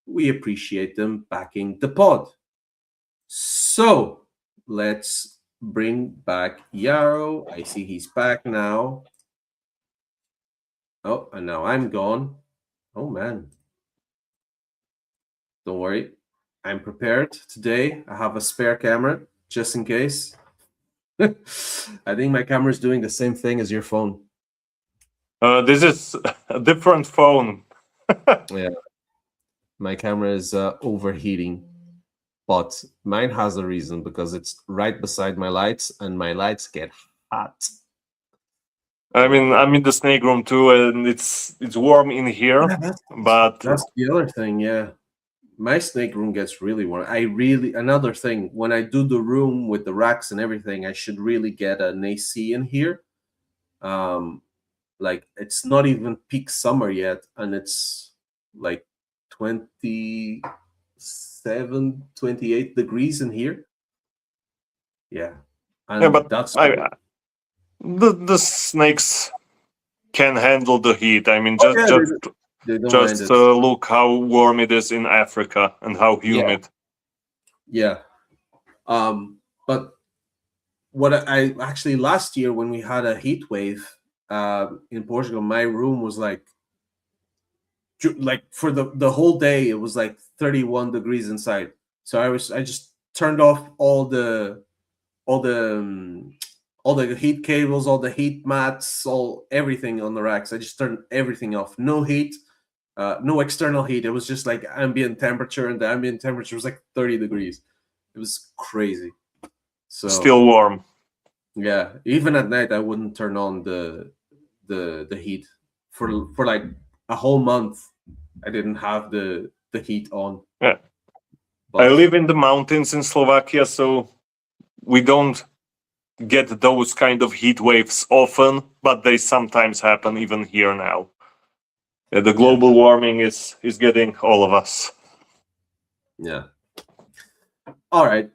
we appreciate them backing the pod. So let's bring back Jaro. I see he's back now. Oh, and now I'm gone. Oh man. Don't worry. I'm prepared today. I have a spare camera just in case. I think my camera is doing the same thing as your phone. This is a different phone. Yeah. My camera is overheating, but mine has a reason because it's right beside my lights and my lights get hot. I mean, I'm in the snake room too, and it's warm in here. Yeah, But that's the other thing. Yeah. My snake room gets really warm. Another thing, when I do the room with the racks and everything, I should really get an AC in here. Like it's not even peak summer yet, and it's like 27, 28 degrees in here. Yeah. And yeah, but that's the snakes can handle the heat. I mean, yeah, they don't mind just it. look how warm it is in Africa and how humid. Yeah. But what I actually last year when we had a heat wave in Portugal, my room was like for the whole day it was like 31 degrees inside. So I just turned off all the heat cables, all the heat mats, everything on the racks. I just turned everything off. No heat, no external heat. It was just like ambient temperature, and the ambient temperature was like 30 degrees. It was crazy. So Still warm. yeah, even at night I wouldn't turn on the heat for like a whole month. I didn't have the heat on. Yeah. But I live in the mountains in Slovakia, so we don't get those kind of heat waves often, but they sometimes happen even here now. The global warming is getting all of us. Yeah. All right.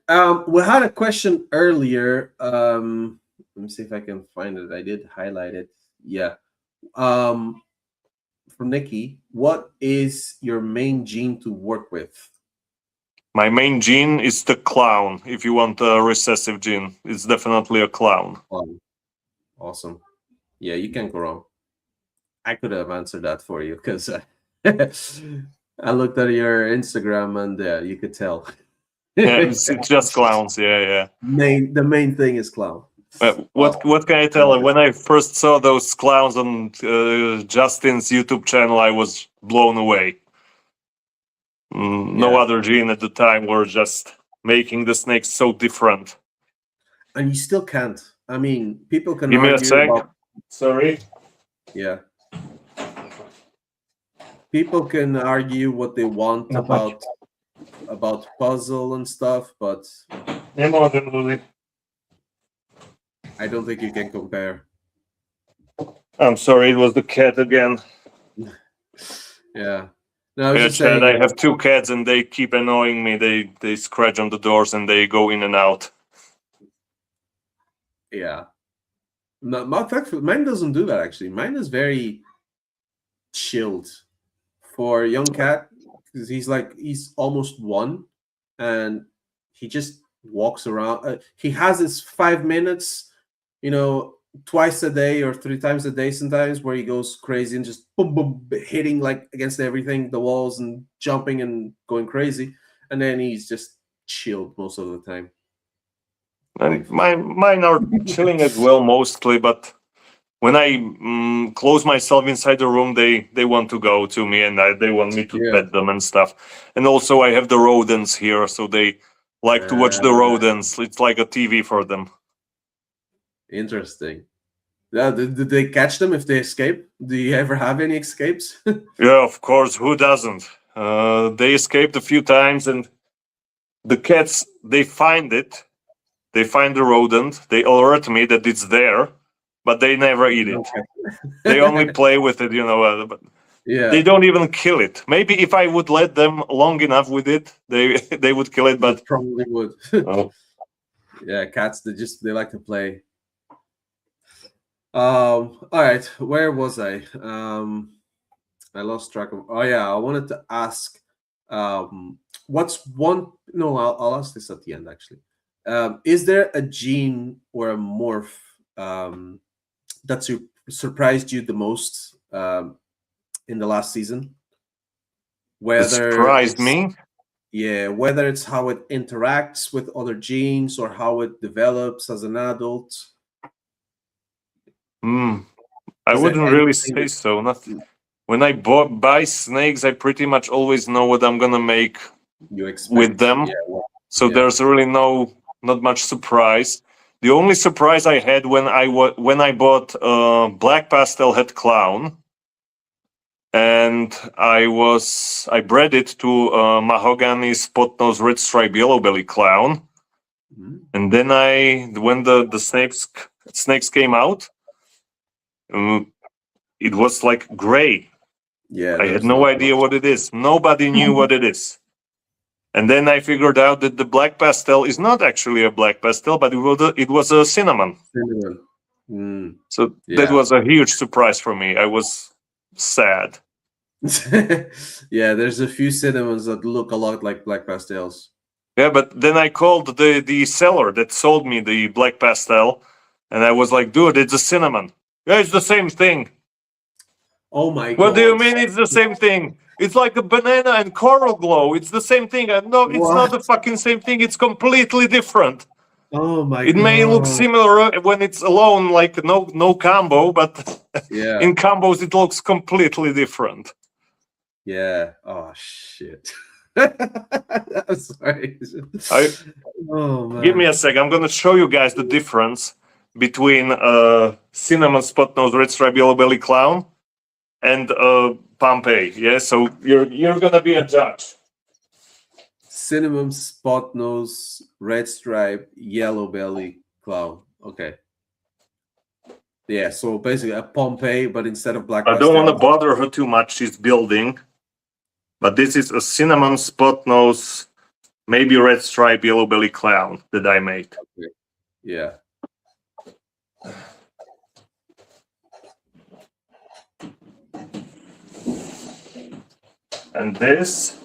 We had a question earlier. Let me see if I can find it. I did highlight it. Yeah. From Nikki, what is your main gene to work with? My main gene is the clown. If you want a recessive gene, it's definitely a clown. Awesome. Yeah, you can't go wrong. I could have answered that for you because I looked at your Instagram and you could tell. Yeah, it's just clowns. Yeah. The main thing is clown. What can I tell you? When I first saw those clowns on Justin's YouTube channel, I was blown away. No other gene at the time were just making the snakes so different. And you still can't. I mean, people can Give me argue a sec. about. Sorry. Yeah. People can argue what they want about puzzle and stuff, but I don't think you can compare. I'm sorry, it was the cat again. Yeah. No, I was just saying, I have two cats and they keep annoying me. They scratch on the doors and they go in and out. Yeah. No, mine doesn't do that actually. Mine is very chilled for a young cat because he's almost 1 and he just walks around. He has his 5 minutes, twice a day or 3 times a day sometimes, where he goes crazy and just boom boom hitting like against everything, the walls, and jumping and going crazy, and then he's just chilled most of the time. And mine are chilling as well mostly, but when I close myself inside the room, they want to go to me and they want me to pet them and stuff. And also I have the rodents here, so they like to watch the rodents. It's like a TV for them. Interesting. Yeah, did they catch them if they escape? Do you ever have any escapes? Yeah, of course. Who doesn't? They escaped a few times, and the cats, they find it. They find the rodent. They alert me that it's there, but they never eat it. They only play with it, But they don't even kill it. Maybe if I would let them long enough with it, they would kill it. But probably would. Yeah, cats. They like to play. All right, where was I? I lost track of. Oh yeah, I wanted to ask. What's one? No, I'll ask this at the end actually. Is there a gene or a morph that surprised you the most in the last season? It Whether surprised it's me. whether it's how it interacts with other genes or how it develops as an adult. I Is there wouldn't really anything say that so. Not when I buy snakes, I pretty much always know what I'm gonna make you with expect? them. Yeah, well, So yeah. there's really not much surprise. The only surprise I had when I bought black pastel head clown, and I bred it to mahogany spot nose red stripe yellow belly clown, Mhm. and then when the snakes came out, it was like gray. Yeah, I had there's no not idea much. what it is. Nobody knew what it is. And then I figured out that the black pastel is not actually a black pastel, but it was a cinnamon. Cinnamon. Mm, So that yeah. was a huge surprise for me. I was sad. Yeah, there's a few cinnamons that look a lot like black pastels. Yeah, but then I called the seller that sold me the black pastel, and I was like, dude, it's a cinnamon. Yeah, it's the same thing. Oh my What do you god. mean it's the same thing? It's like a banana and coral glow. It's the same thing. No, it's not What? the fucking same thing. It's completely different. Oh my It may look god. similar when it's alone, like no combo, but Yeah. in combos it looks completely different. Yeah. Oh shit. I'm sorry. I Oh Give me man. a sec. I'm gonna show you guys the difference between cinnamon spot nose red stripe yellow belly clown and Pompeii. Yeah, so you're gonna be a judge. Cinnamon spot nose, red stripe, yellow belly clown. Okay. Yeah, so basically a Pompeii, but instead of black I don't want to pastel. bother her too much. She's building, but this is a cinnamon spot nose, maybe red stripe yellow belly clown that I made. Okay. Yeah. And this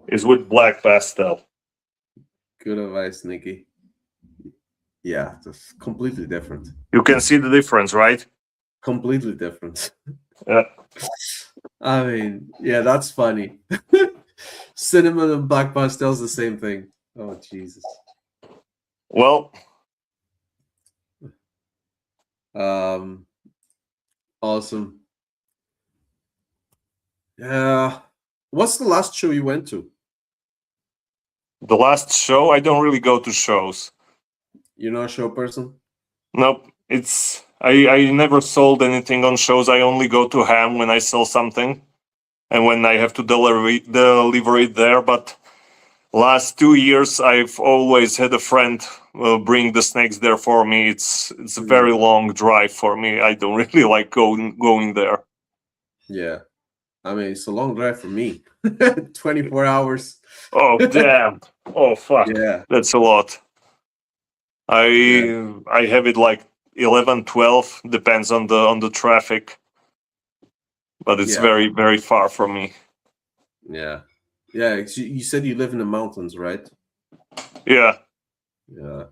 is with black pastel. Good advice, Nikki. Yeah, just completely different. You can see the difference, right? Completely different. Yeah. I mean, yeah, that's funny. Cinnamon and black pastel's the same thing. Oh Jesus. Well, Awesome. Yeah. What's the last show you went to? the last show, I don't really go to shows. You're not a show person? Nope. I never sold anything on shows. I only go to ham when I sell something and when I have to deliver it there. But last 2 years, I've always had a friend bring the snakes there for me. It's a very long drive for me. I don't really like going there. Yeah. I mean, it's a long drive for me. 24 hours. Oh damn! Oh fuck! Yeah. That's a lot. I have it like 11, 12, depends on the traffic, but it's Yeah. very very far from me. Yeah. Yeah. You said you live in the mountains, right? Yeah. Yeah.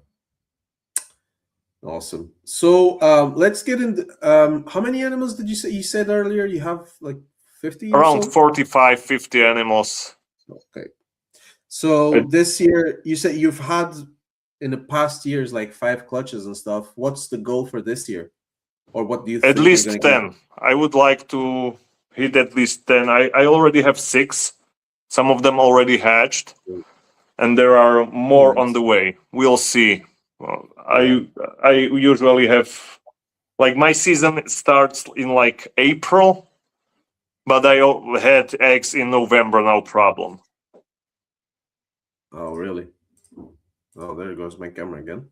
Awesome. So let's get into how many animals did you say you said earlier? You have like 50 or Around so? 45, 50 animals. Okay. So this year you said you've had in the past years like 5 clutches and stuff. What's the goal for this year? Or what do you At think you're least gonna 10. I would like to hit at least 10. I already have 6. Some of them already hatched, get? and there are more on Nice. the way. We'll see. Well, Yeah. I usually have, like, my season starts in like April, but I had eggs in November, no problem. Oh really? Oh, there goes my camera again.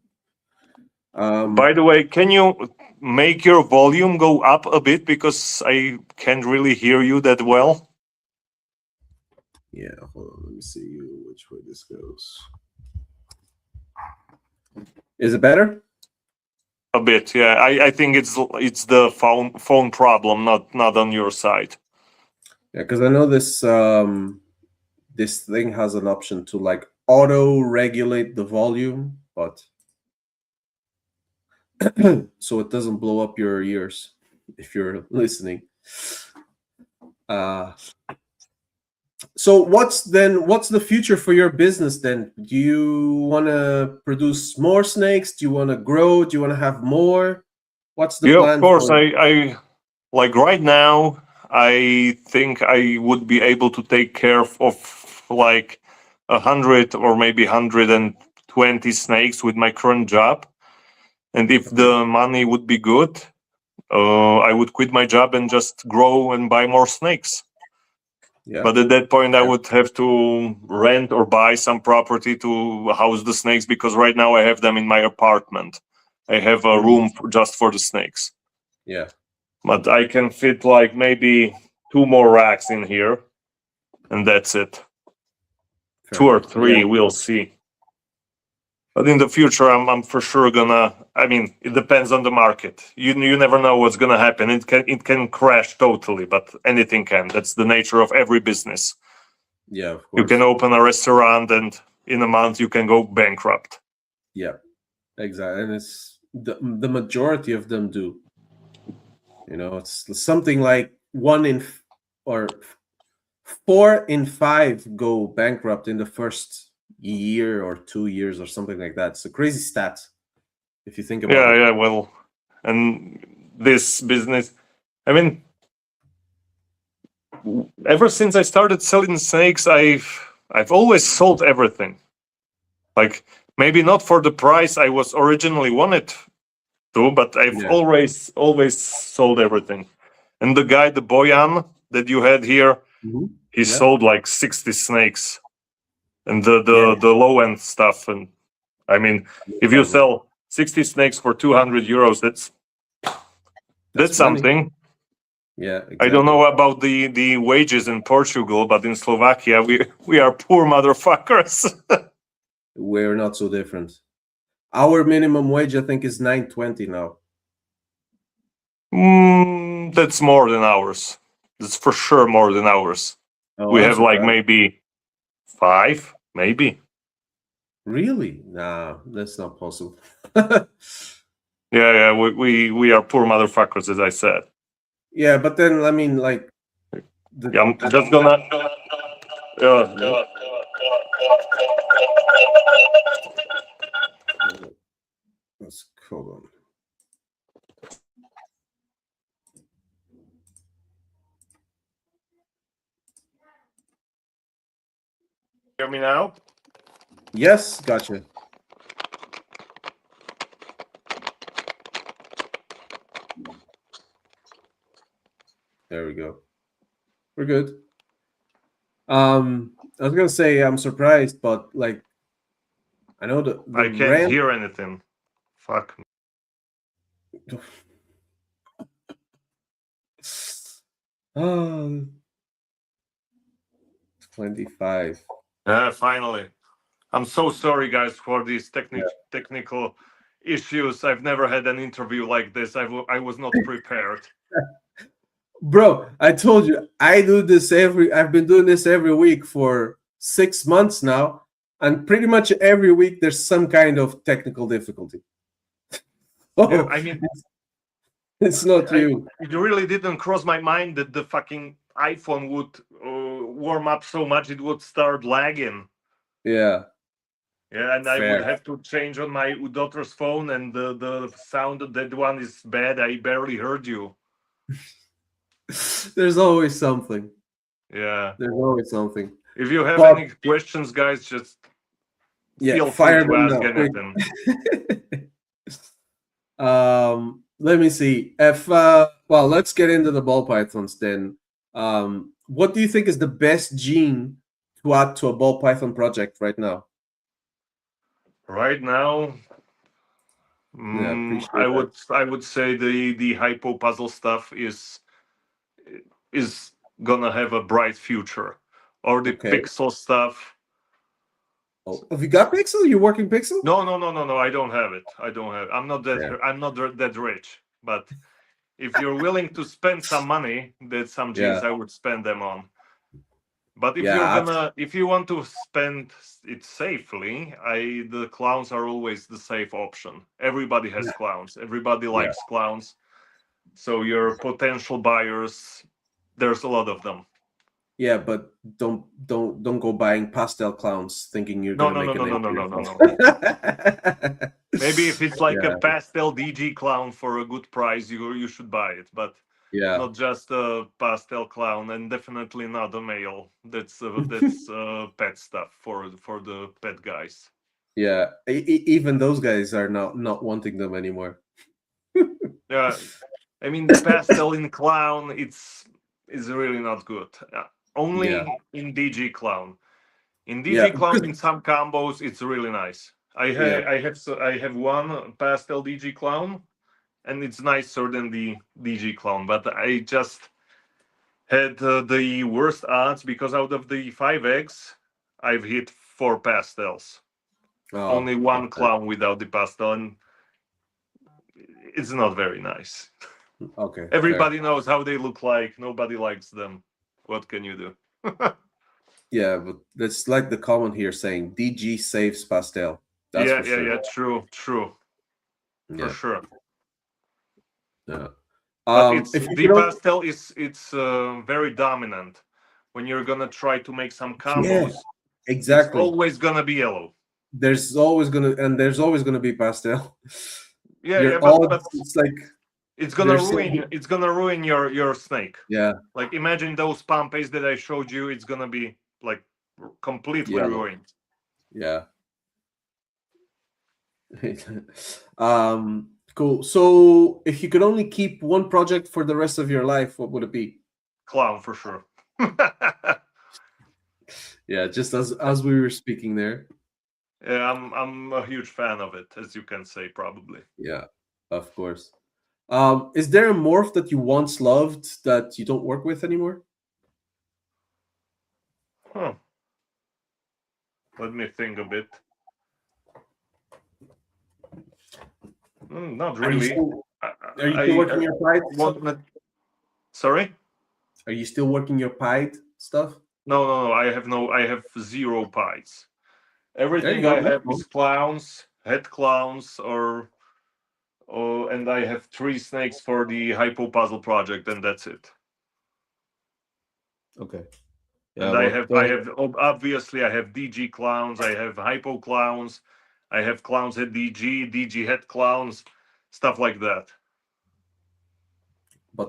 By the way, can you make your volume go up a bit because I can't really hear you that well? Yeah, hold on. Let me see which way this goes. Is it better? A bit, yeah. I think it's the phone problem, not on your side. Yeah, because I know this thing has an option to like auto regulate the volume, but so it doesn't blow up your ears if you're listening. So what's the future for your business then? Do you want to produce more snakes? Do you want to grow? Do you want to have more? What's the Yeah, of plan course. for? I like right now. I think I would be able to take care of like 100 or maybe 120 snakes with my current job. And if Okay. the money would be good, I would quit my job and just grow and buy more snakes. Yeah. But at that point, I Yeah. would have to rent or buy some property to house the snakes because right now I have them in my apartment. I have a room just for the snakes. Yeah. But I can fit like maybe 2 more racks in here, and that's it. Fair 2 or 3, enough. we'll see. But in the future, I'm for sure gonna. I mean, it depends on the market. You never know what's gonna happen. It can crash totally, but anything can. That's the nature of every business. Yeah, of You can course. open a restaurant, and in a month you can go bankrupt. Yeah, exactly. And it's the majority of them do. It's something like or 4 in 5 go bankrupt in the first year or 2 years or something like that. It's a crazy stat if you think about Yeah, it. yeah. Well, and this business. I mean, ever since I started selling snakes, I've always sold everything. Like maybe not for the price I was originally wanted to, but I've Yeah. always sold everything. And the guy, the Boyan that you had here, he Yeah. sold like 60 snakes and the Yeah. the low end stuff. And I mean, if you sell 60 snakes for 200 euros, that's money. something. Yeah, I don't exactly. know about the wages in Portugal, but in Slovakia we are poor motherfuckers. We're not so different. Our minimum wage, I think, is 9.20 now. That's more than ours. That's for sure more than ours. Oh, We I'm have like surprised. maybe 5, maybe. Really? Nah, that's not possible. Yeah, we are poor motherfuckers, as I said. Yeah, but then I mean, like, Yeah, I'm just gonna. Yeah. Let's hold on. Hear me now? Yes, gotcha. There we go. We're good. I was gonna say I'm surprised, but like, I know the I can't rent. hear anything. Fuck. Oh, 25. Finally. I'm so sorry, guys, for these technical issues. I've never had an interview like this. I was not prepared. Bro, I told you I've been doing this every week for 6 months now, and pretty much every week there's some kind of technical difficulty. Yeah, Oh, I mean, it's not you. it really didn't cross my mind that the fucking iPhone would warm up so much it would start lagging. Yeah, Yeah, and I would fair. have to change on my daughter's phone, and the sound of that one is bad. I barely heard you. There's always something. Yeah. There's always something. If you have But any questions, guys, just yeah, feel free fire to them ask now, quick. anything. Let me see. Let's get into the ball pythons then. What do you think is the best gene to add to a ball python project right now? Right now, Yeah, I appreciate that. would say the hypo puzzle stuff is gonna have a bright future. or the Okay. pixel stuff. Oh, have you got Pixel? You working Pixel? No. I don't have it. I'm not that. Yeah. I'm not that rich. But if you're willing to spend some money, there's some Yeah. genes I would spend them on. But Yeah. if you want to spend it safely, the clowns are always the safe option. Everybody has clowns. Everybody Yeah. likes clowns. So your potential buyers, there's a lot of them. Yeah, but don't go buying pastel clowns thinking you're No, gonna no, no, make a no, name no, for no, no, no, yourself. no. Maybe if it's like a Yeah. pastel DG clown for a good price, you should buy it. But Yeah. not just a pastel clown, and definitely not a male. That's pet stuff for the pet guys. Yeah. Even those guys are not wanting them anymore. Yeah, I mean the pastel in clown, it's really not good. Yeah. Only in DG clown. In Yeah. DG clown, in some combos, it's really nice. Yeah. I have one pastel DG clown, and it's nicer than the DG clown. But I just had the worst odds because out of the 5 eggs, I've hit 4 pastels. Oh, Only one okay. clown without the pastel, and it's not very nice. Okay. Fair. Everybody knows how they look like. Nobody likes them. What can you do? Yeah, but that's like the comment here saying DG saves pastel. That's Yeah, for yeah, sure. yeah. True, for Yeah. sure. Yeah. But it's If you the could only, pastel is it's very dominant. When you're gonna try to make some yeah, combos, it's exactly. always gonna be yellow. There's always gonna be pastel. Yeah, Your yeah, odds, it's like there's so it's gonna ruin your snake. yeah, Like imagine those pompes that I showed you. It's gonna be like completely yeah, ruined. yeah. Cool. So if you could only keep one project for the rest of your life, what would it be? Clown for sure. Yeah, just as we were speaking there. Yeah, I'm a huge fan of it, as you can say, probably. Yeah, of course. Is there a morph that you once loved that you don't work with anymore? Huh. Let me think a bit. Not Are you really. still I, are you still I working your Python stuff? sorry. Are you still working your Python stuff? No. I have 0 pies. There you Everything go. I That's have is cool. clowns, head clowns, or and I have 3 snakes for the hypo puzzle project, and that's it. Okay. Yeah, And but obviously I have DG clowns, I have hypo clowns, I have clowns at DG head clowns, stuff like that.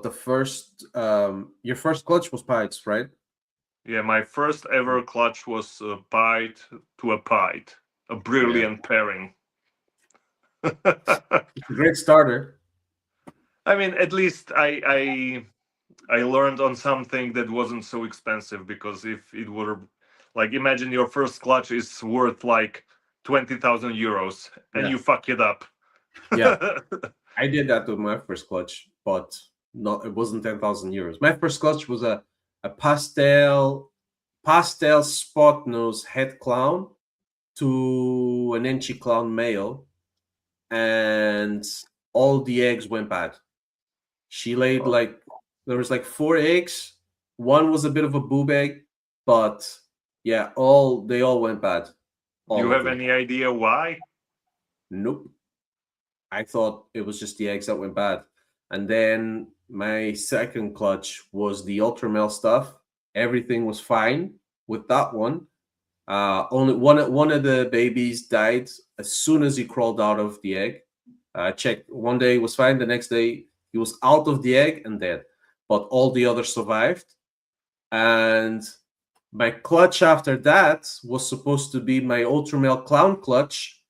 the first your first clutch was Pythons, right? Yeah, my first ever clutch was a pite to a pite, a Yeah. brilliant pairing. It's a great starter. I mean, at least I learned on something that wasn't so expensive, because if it were like, imagine your first clutch is worth like 20,000 euros and Yeah. you fuck it up. Yeah. I did that with my first clutch, but not it wasn't 10,000 euros. My first clutch was a pastel spot nose head clown to an inchy clown male, and all the eggs went bad. She laid Oh, like there was like 4 eggs. One was a bit of a boob egg, but yeah, they all went bad. do you All of have them. any idea why? Nope. I thought it was just the eggs that went bad. And then my second clutch was the Ultramel stuff. Everything was fine with that one. Only one of the babies died as soon as he crawled out of the egg. I checked. One day he was fine. The next day he was out of the egg and dead. But all the others survived. And my clutch after that was supposed to be my Ultramel Clown clutch,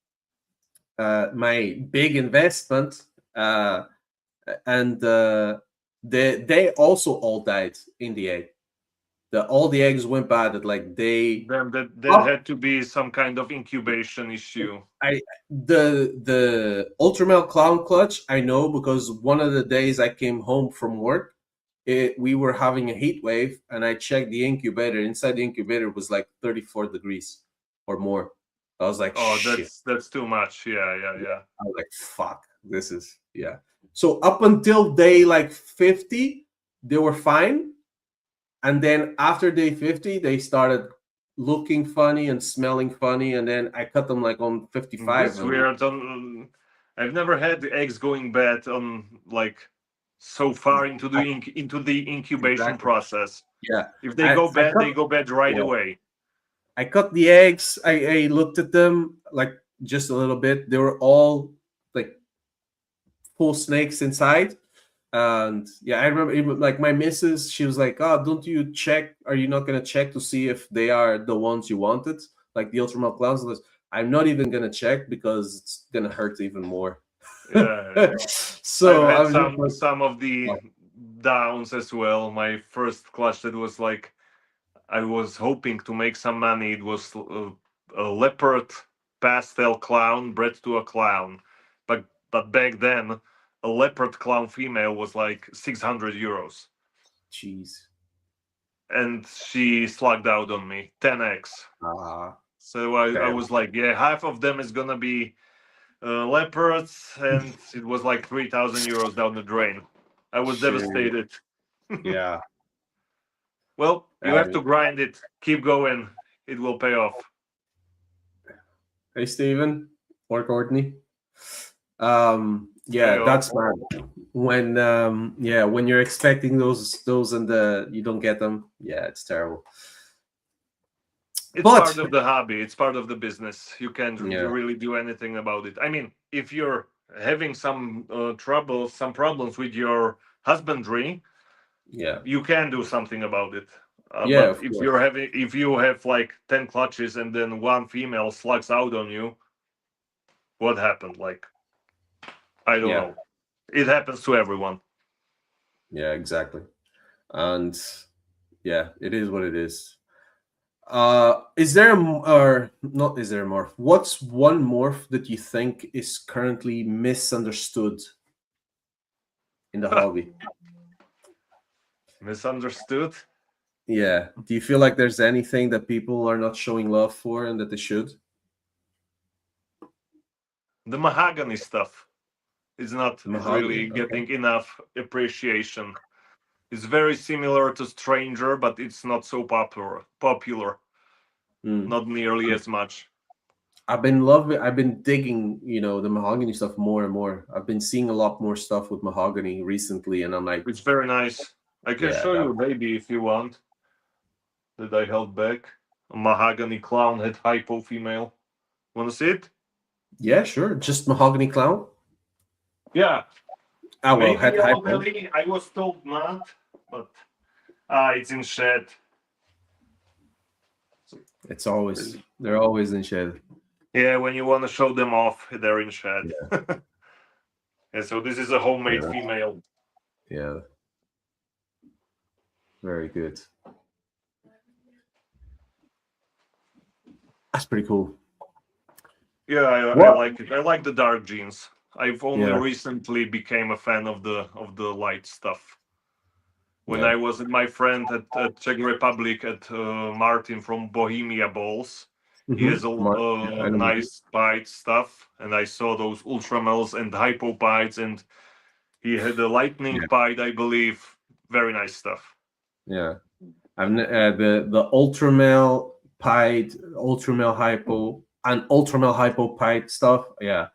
my big investment, and they also all died in the egg. All the eggs went bad at like day. Then that had to be some kind of incubation issue. The Ultramel Clown clutch I know because one of the days I came home from work, we were having a heat wave, and I checked the incubator. Inside the incubator was like 34 degrees or more. I was like, Oh, shit. that's too much. Yeah. I was like, fuck, this is, yeah. So up until day like 50, they were fine. And then after day 50, they started looking funny and smelling funny. And then I cut them like on 55. This And weird. I've never had the eggs going bad on like so far into the incubation exactly. process. Yeah. If they go bad, they go bad right Yeah. away. I cut the eggs. I looked at them like just a little bit. They were all like full snakes inside. And yeah, I remember even like my missus, she was like, "Oh, don't you check? Are you not gonna check to see if they are the ones you wanted, like the ultramel clowns?" I'm not even gonna check because it's gonna hurt even more. Yeah. So I've had I'm just like, some of the downs as well. My first clutch that was like I was hoping to make some money. It was a leopard pastel clown bred to a clown, but back then a leopard clown female was like 600 euros, jeez. and she slugged out on me 10x. So I Okay. was like, yeah, half of them is gonna be leopards, and it was like 3,000 euros down the drain. I was Shit. devastated. Yeah. Well, you have to grind it, keep going, it will pay off. Hey, Steven or Courtney. Yeah, Hey, that's mad. When when you're expecting those and you don't get them, yeah, it's terrible. it's But part of the hobby, it's part of the business. You can't yeah, really do anything about it. I mean, if you're having some trouble, some problems with your husbandry, yeah, you can do something about it. yeah, But of if course. if you have like 10 clutches and then one female slugs out on you, what happened? Like, I don't Yeah, know. It happens to everyone. yeah, exactly. And yeah, it is what it is. Is there or not? Is there a morph? What's one morph that you think is currently misunderstood in the hobby? Misunderstood. Yeah. Do you feel like there's anything that people are not showing love for and that they should? The mahogany stuff is not Mahogany. really Okay. getting enough appreciation. It's very similar to Stranger, but it's not so popular. Mm. Not nearly as much. I've been digging, the mahogany stuff more and more. I've been seeing a lot more stuff with mahogany recently, and I'm like, It's very nice. I can yeah, show you maybe if you want. That I held back. A mahogany clown head hypo female. Wanna see it? yeah, sure. Just mahogany clown. Yeah. Ah, well, Maybe head yellow hypo. belly. I was told not, but it's in shed. They're always in shed. Yeah, when you want to show them off, they're in shed. Yeah, And so this is a homemade yeah, female. yeah. Very good. That's pretty cool. Yeah, I like it. I like the dark jeans. I've only Yeah, recently became a fan of the light stuff. When yeah. I was with my friend at Czech Republic at Martin from Bohemia Balls, he has a Mark, yeah, I know. nice bite stuff, and I saw those ultramels and hypopites, and he had a lightning Yeah, bite, I believe. Very nice stuff. yeah. The ultramel hypo, and ultramel hypo stuff. Yeah,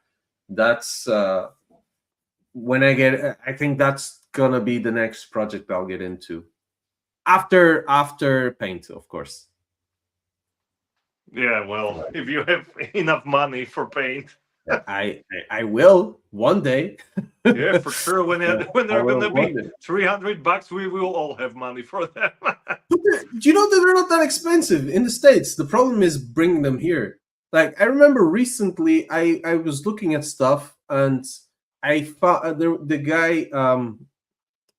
that's when I think that's gonna be the next project I'll get into after paint, of course. Yeah, well, if you have enough money for paint. I will one day. Yeah, for sure. When Yeah, when I they're will gonna one be day. $300, we will all have money for them. Do you know that they're not that expensive in the States? The problem is bringing them here. Like, I remember recently, I was looking at stuff, and I found the guy,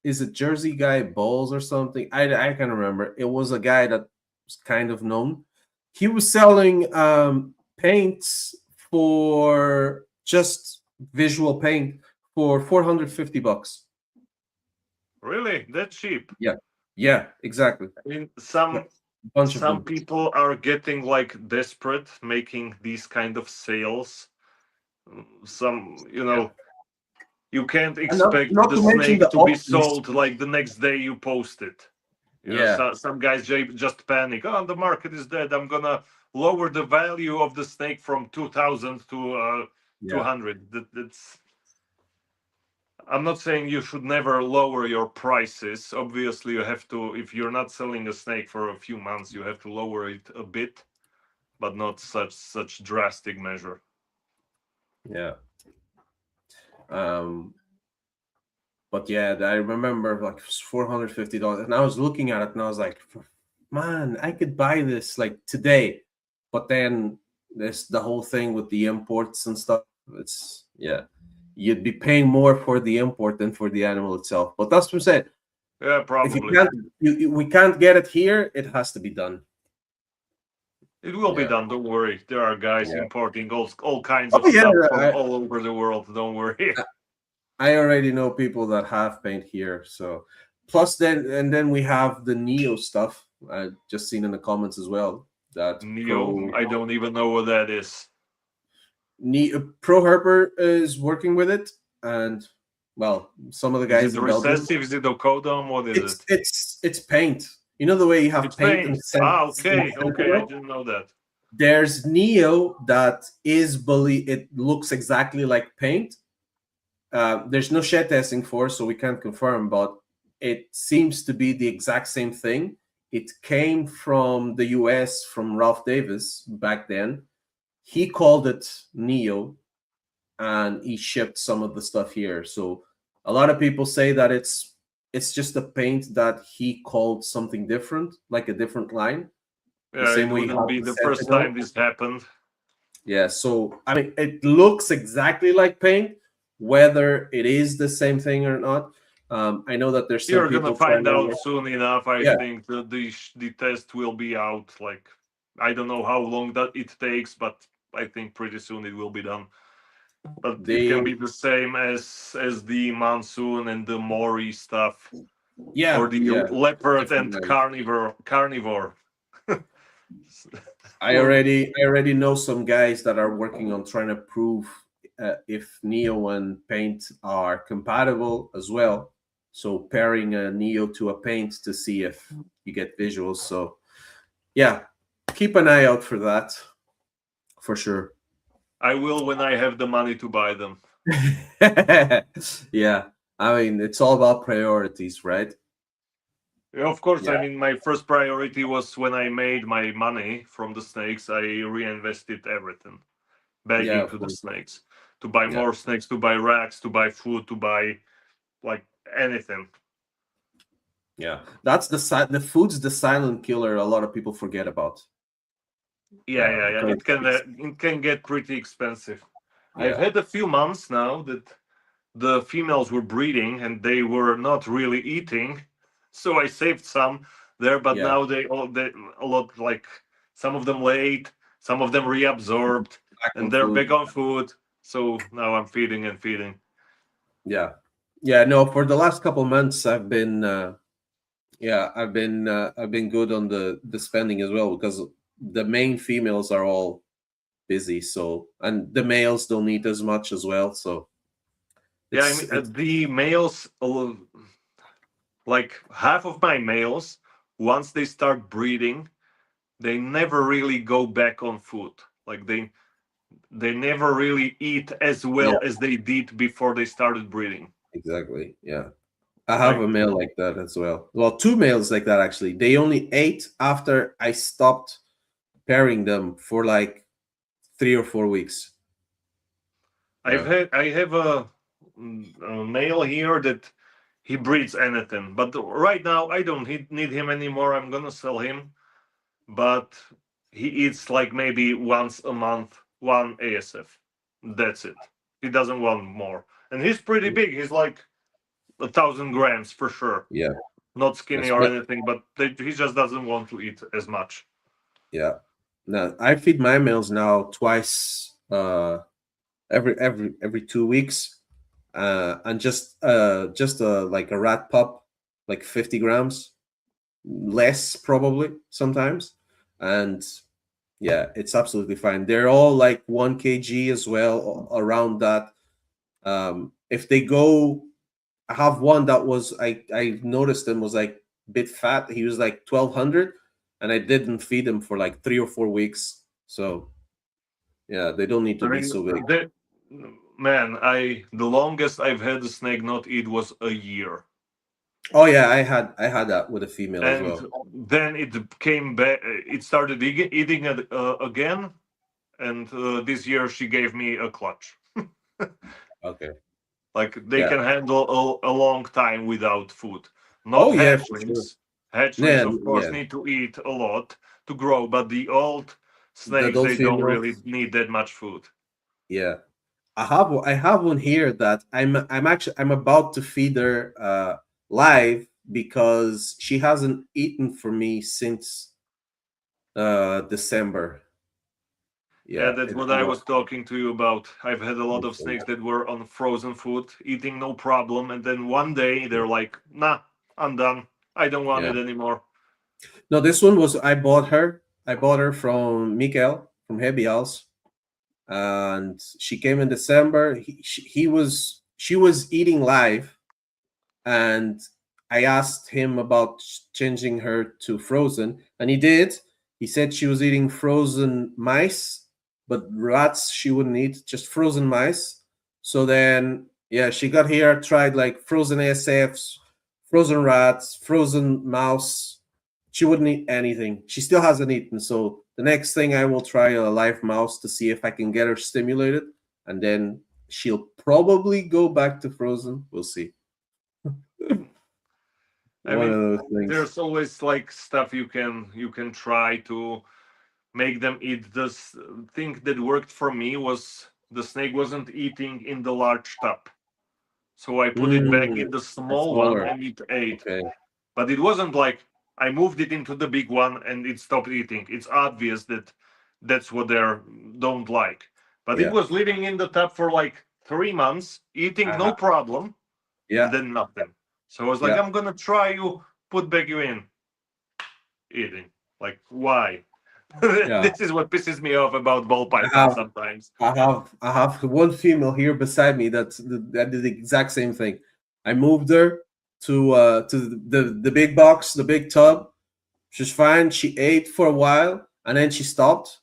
is it Jersey Guy Balls or something? I can't remember. It was a guy that was kind of known. He was selling paints for just visual paint for $450. Really? That cheap? Yeah, yeah, exactly. I mean, Yeah, bunch of some them. people are getting like desperate, making these kind of sales. Some, Yeah, you can't and not expect not the to mention snake the to be optimists. sold like the next day you post it. Yeah, Some guys just panic. Oh, the market is dead. I'm gonna lower the value of the snake from 2,000 to yeah, 200. That's. I'm not saying you should never lower your prices. Obviously, you have to. If you're not selling a snake for a few months, you have to lower it a bit, but not such drastic measure. yeah. Um, but yeah, I remember like it was $450, and I was looking at it, and I was like, man, I could buy this like today. But then there's the whole thing with the imports and stuff. It's yeah, you'd be paying more for the import than for the animal itself. But that's what I'm saying. Yeah, If you probably. can't, we can't get it here. It has to be done. It will be Yeah, done. Don't worry. There are guys yeah. importing all kinds of Oh yeah, stuff from all over the world. Don't worry. I already know people that have paint here. So plus then we have the Neo stuff. I just seen in the comments as well that Neo, I don't even know what that is. ProHerper is working with it, and well, some of the Is guys it in Belgium. recessive? Is it Ocodom? What is it? It's paint. You know the way you have It's paint paint. and Ah, and okay, okay. I Sentinel? didn't know that. There's Neo that is believe it looks exactly like paint. There's no shed testing for, so we can't confirm, but it seems to be the exact same thing. It came from the US from Ralph Davis back then. He called it Neo, and he shipped some of the stuff here. So a lot of people say that it's just a paint that he called something different, like a different line. The Yeah, same it way you wouldn't have be the the first Sentinel. time this happened. Yeah, so I mean, it looks exactly like paint. Whether it is the same thing or not, I know that there's some You're gonna people trying find to out work. soon enough. I Yeah, think the test will be out. Like, I don't know how long that it takes, but I think pretty soon it will be done. But it can they, be the same as the monsoon and the Mori stuff, or yeah, the yeah, leopard different and lines. carnivore. Or I already know some guys that are working on trying to prove if Neo and Paint are compatible as well. So pairing a Neo to a Paint to see if you get visuals. So yeah, keep an eye out for that for sure. I will when I have the money to buy them. Yeah, I mean it's all about priorities, right? Yeah, of course, I Yeah, mean, my first priority was when I made my money from the snakes, I reinvested everything back yeah, into of the course. snakes to buy Yeah, more snakes, to buy racks, to buy food, to buy like anything. yeah. That's the food's the silent killer. A lot of people forget about. Yeah, yeah, yeah. Because It can get pretty expensive. I've yeah, had a few months now that the females were breeding and they were not really eating, so I saved some there. But yeah, now they a lot like some of them late, some of them reabsorbed, back and on they're food. big on food. So now I'm feeding and feeding. Yeah, yeah. No, for the last couple months, I've been good on the spending as well because the main females are all busy. So and the males don't eat as much as well. So Yeah, I mean it's the males, like half of my males, once they start breeding, they never really go back on food. Like they never really eat as yeah, well as they did before they started breeding. exactly, yeah. I have Like a male like that as well. Well, two males like that actually. They only ate after I stopped pairing them for like 3 or 4 weeks. Yeah, I have a male here that he breeds anything, but right now I don't need him anymore. I'm gonna sell him, but he eats like maybe once a month one ASF. That's it. He doesn't want more, and he's pretty big. He's like 1,000 grams for sure. yeah. Not skinny or Espe- anything, but he just doesn't want to eat as much. Yeah. Now I feed my males now twice every 2 weeks. And just like a rat pup. like 50 grams, less probably sometimes. And yeah, it's absolutely fine. They're all like 1 kg as well, around that. If they go, I have one that was, I noticed him was like a bit fat. He was like 1,200, and I didn't feed him for like 3 or 4 weeks. So yeah, they don't need to I be mean, so big. man, the longest I've had a snake not eat was a year, Oh yeah, I had that with a female as and well. then it came back. It started eating it again, and this year she gave me a clutch. Okay. Like they Yeah. can handle a long time without food. Not Oh yeah, for sure. hatchlings. Hatchlings, Yeah, of course, yeah. need to eat a lot to grow, but the old The snakes, those they don't really females. need that much food. Yeah. I have one here that I'm about to feed her live because she hasn't eaten for me since December. Yeah, Yeah, that's it's what I not. was talking to you about. I've had a lot of snakes that were on frozen food, eating no problem, and then one day they're like, "Nah, I'm done. I don't want Yeah. it anymore." No, this one was I bought her. I bought her from Mikael from Heavy House, and she came in December. She was eating live, and I asked him about changing her to frozen, and he did. He said she was eating frozen mice, but rats she wouldn't eat, just frozen mice. So then, yeah, she got here, tried like frozen ASFs, frozen rats, frozen mouse. She wouldn't eat anything. She still hasn't eaten. So the next thing I will try a live mouse to see if I can get her stimulated, and then she'll probably go back to frozen. We'll see. I One of mean, those things. there's always like stuff you can try to make them eat. This thing that worked for me was the snake wasn't eating in the large tub, so I put it back Mm, in the that's small one smaller. and it ate. Okay. But it wasn't like I moved it into the big one and it stopped eating. It's obvious that that's what they don't like. But it Yeah. was living in the tub for like 3 months, eating no Uh-huh. problem, and Yeah. then nothing. So I was like, Yeah. I'm gonna try you, put back you in, eating. Like, why? Yeah. This is what pisses me off about ball I pythons have sometimes. I have one female here beside me that did the exact same thing. I moved her to the big box, the big tub. She's fine. She ate for a while and then she stopped,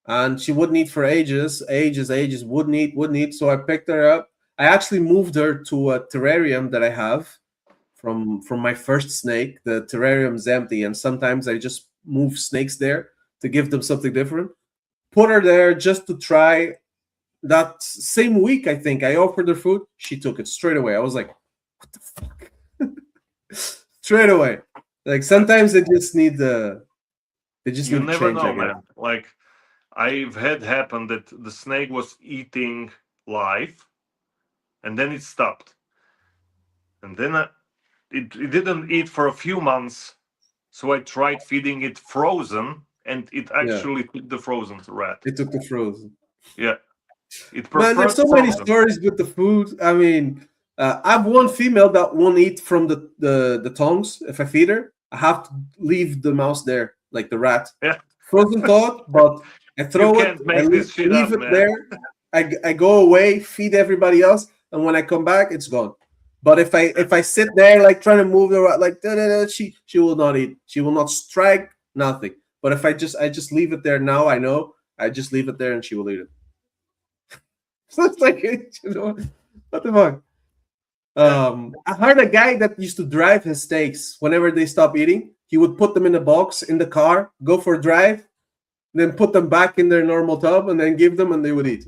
and she wouldn't eat for ages, wouldn't eat. So I picked her up. I actually moved her to a terrarium that I have from my first snake. The terrarium's empty, and sometimes I just move snakes there to give them something different. Put her there just to try. That same week, I think I offered her food. She took it straight away. I was like, "What the fuck?" Straight away. Like Uh, sometimes they just You need to never change, I know, guess. man. Like, I've had happen that the snake was eating live and then it stopped. And then it didn't eat for a few months. So I tried feeding it frozen and it Yeah, actually took the frozen rat. they took the frozen. Yeah, it Man, there's preferred so many frozen. stories with the food. I mean, I have one female that won't eat from the tongs. If I feed her, I have to leave the mouse there, like the rat. Yeah, Frozen thought, but I you throw it, can't I make leave, this shit leave up, it man. there. I go away, feed everybody else, and when I come back, it's gone. But if I sit there like trying to move the rat, like da, da, da, she will not eat. She will not strike. Nothing. But if I just leave it there now, I know I just leave it there and she will eat it. So it's like, what the fuck? Yeah, I heard a guy that used to drive his steaks whenever they stop eating. He would put them in a box in the car, go for a drive, then put them back in their normal tub, and then give them, and they would eat.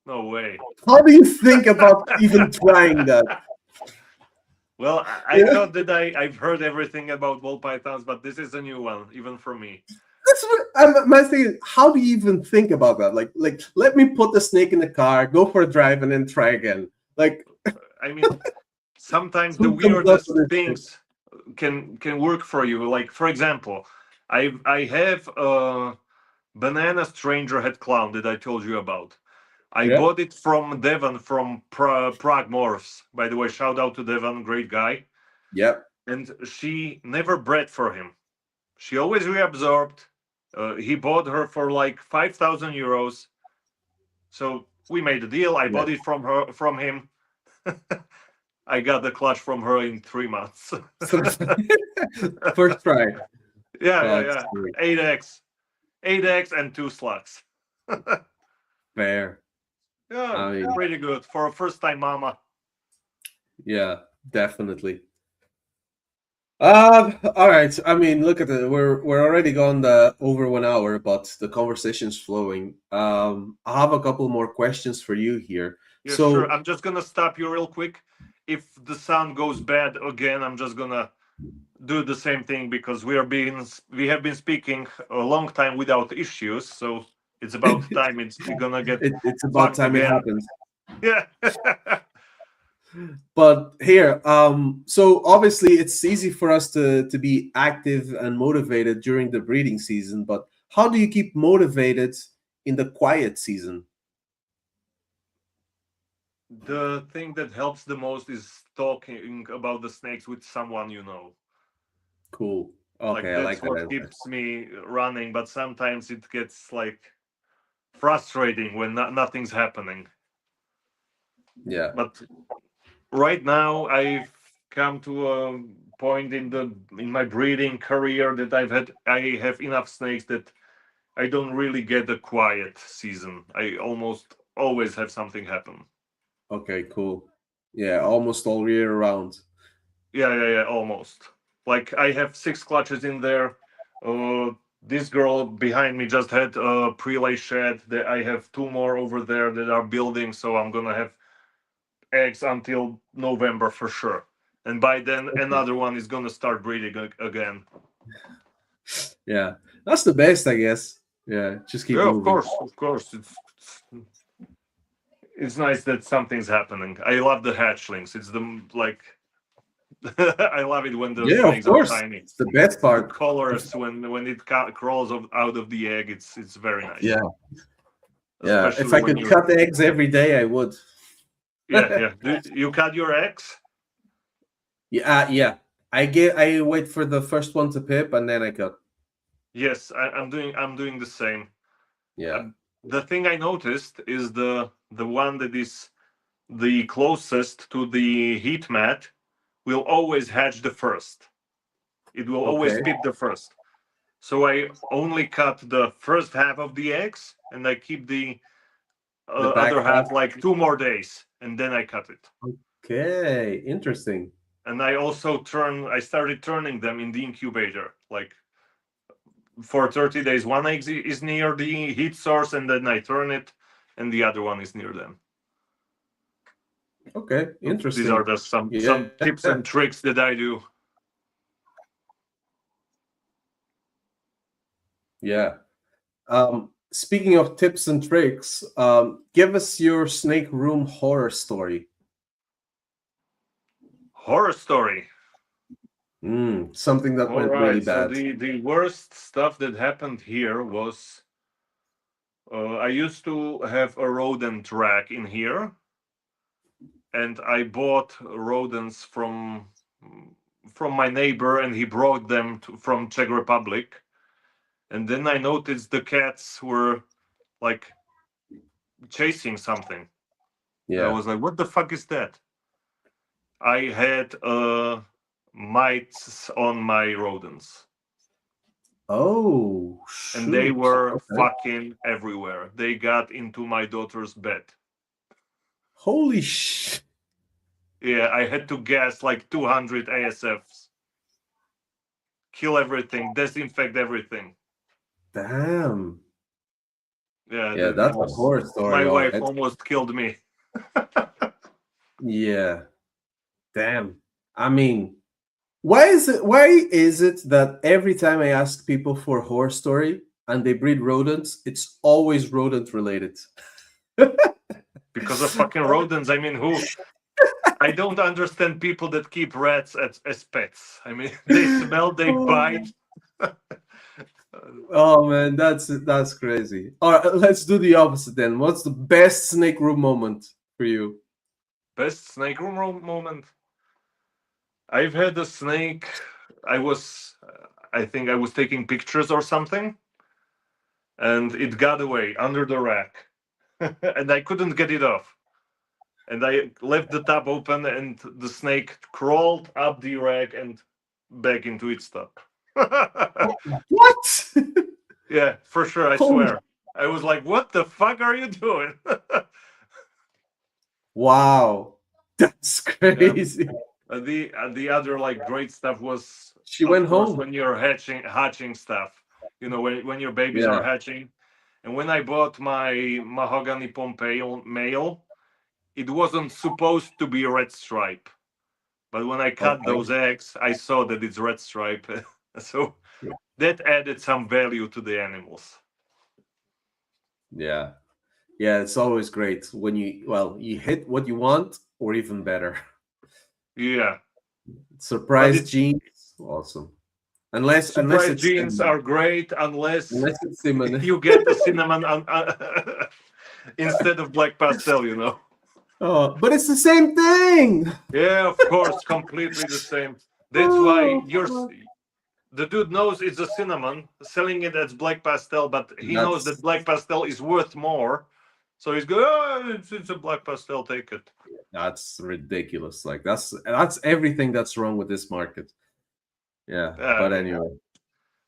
no way. How do you think about even trying that? Well, I Yeah, thought that I've heard everything about ball pythons, but this is a new one, even for me. that's what my thing is. How do you even think about that? Like, let me put the snake in the car, go for a drive, and then try again. Like, I mean, sometimes the who comes up weirdest with this shit? things can work for you. Like, for example, I have a banana stranger head clown that I told you about. I Yeah, bought it from Devon from Prague Morphs. By the way, shout out to Devon, great guy. Yep. and she never bred for him. She always reabsorbed. He bought her for like 5,000 euros. So we made a deal. I Yeah. bought it from him. I got the clutch from her in 3 months. First try. Yeah. 8x, 8x, and 2 slugs. Fair. Yeah, I mean, pretty good for a first-time mama. yeah, definitely. All right. I mean, look at it. We're already gone over 1 hour, but the conversation's flowing. I have a couple more questions for you here. Yeah, sure. So I'm just gonna stop you real quick. If the sound goes bad again, I'm just gonna do the same thing because we have been speaking a long time without issues. So it's about time it's gonna get it's about fucked time it again. happens. Yeah. But here, so obviously it's easy for us to be active and motivated during the breeding season, but how do you keep motivated in the quiet season? The thing that helps the most is talking about the snakes with someone you know. Cool. Like Okay, I like that's that what answer. keeps me running, but sometimes it gets like frustrating when nothing's happening. Yeah. But right now I've come to a point in my breeding career that I have enough snakes that I don't really get a quiet season. I almost always have something happen. Okay, cool. Yeah, almost all year round. Yeah, almost. Like I have 6 clutches in there. This girl behind me just had a prelay shed. That I have 2 more over there that are building, so I'm gonna have eggs until November for sure. And by then, Okay. another one is gonna start breeding again. Yeah, that's the best, I guess. Yeah, just keep Yeah, of moving. course, of course. It's nice that something's happening. I love the hatchlings. It's the like I love it when the Yeah, of snakes are course. tiny. It's the best The part. colors when it crawls out of the egg, it's very nice. Yeah, yeah. If Especially I when could you cut eggs every day, I would. yeah. Do you cut your eggs? Yeah, yeah. I wait for the first one to pip and then I cut. Yes, I'm doing the same. Yeah. The thing I noticed is the one that is the closest to the heat mat will always hatch the first. It will always Okay. pip the first. So I only cut the first half of the eggs, and I keep the The back other half. half like 2 more days, and then I cut it. Okay. Interesting. And I started turning them in the incubator, like for 30 days. One egg is near the heat source, and then I turn it, and the other one is near them. Okay. These are Interesting. just Yeah. some tips and tricks that I do. Yeah. Speaking of tips and tricks, give us your snake room horror story. Horror story. Something that All went really right. So bad. the worst stuff that happened here was I used to have a rodent rack in here, and I bought rodents from my neighbor, and he brought them from Czech Republic. And then I noticed the cats were like chasing something. And I Yeah. was like, "What the fuck is that?" I had mites on my rodents, Oh, and they shoot. were Okay. fucking everywhere. They got into my daughter's bed. Holy sh! Yeah, I had to gas like 200 ASFs, kill everything, disinfect everything. Damn. Yeah, Yeah, that's a horror my story. All wife right. almost killed me. Yeah. Damn. I mean, why is it that every time I ask people for a horror story and they breed rodents, it's always rodent related? Because of fucking rodents. I mean, who? I don't understand people that keep rats as pets. I mean, they smell, they Oh, bite. oh, man, that's crazy. All right, let's do the opposite then. What's the best snake room moment for you? Best snake room moment. I've had a snake. I think I was taking pictures or something, and it got away under the rack, and I couldn't get it off. And I left the tub open, and the snake crawled up the rack and back into its tub. What? Yeah, for sure. I Holy swear. I was like, "What the fuck are you doing?" wow, that's Yeah. crazy. The other like great stuff was, She of went course, home. when you're hatching stuff. When your babies are Yeah. hatching. And when I bought my mahogany Pompeo male, it wasn't supposed to be red stripe. But when I cut Okay. those eggs, I saw that it's red stripe. So that added some value to the animals. Yeah. Yeah. It's always great when you hit what you want, or even better. Yeah. But Surprise it's genes. Awesome. Unless surprise it's genes are great unless cinnamon. you get a cinnamon instead of black pastel. Oh, but it's the same thing. Yeah, of course, completely the same. That's why Oh, the dude knows it's a cinnamon, selling it as black pastel, but he knows that that's black pastel is worth more. So he's going, oh, it's a black pastel, take it. that's ridiculous. Like that's everything that's wrong with this market. Yeah. But Um, anyway.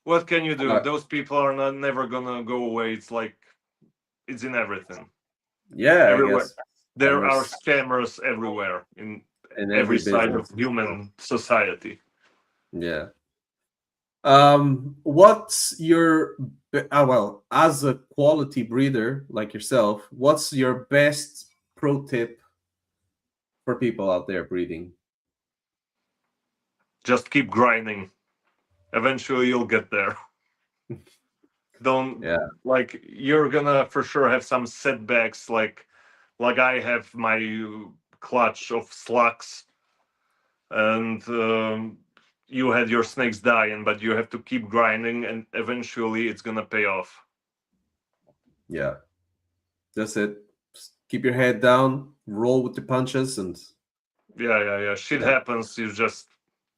what can you do? Uh, Those people are not never gonna go away. It's like it's in everything, yeah, I everywhere. guess. There are Almost scammers everywhere in in every every side of business. human society. Yeah. What's your well, as a quality breeder like yourself, what's your best pro tip for people out there breeding? Just keep grinding. Eventually, you'll get there. Don't Yeah. like you're gonna for sure have some setbacks like I have my clutch of slugs and you had your snakes dying, but you have to keep grinding and eventually it's gonna pay off. Yeah. That's it. Just keep your head down, roll with the punches, and Yeah, shit yeah, happens, you just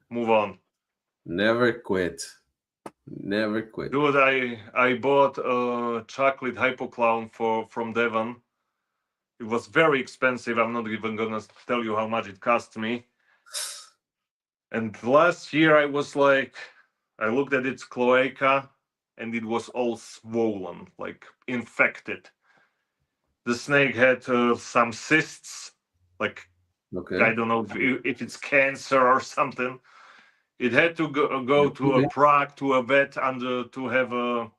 move on. never quit. Never quit. Dude, I bought a chocolate hypoclown from Devon. It was very expensive. I'm not even gonna tell you how much it cost me. And last year I was like, I looked at its cloaca and it was all swollen, like infected. The snake had some cysts, like Okay. I don't know if it's cancer or something. It had to go It to could a be prac to a vet under to have a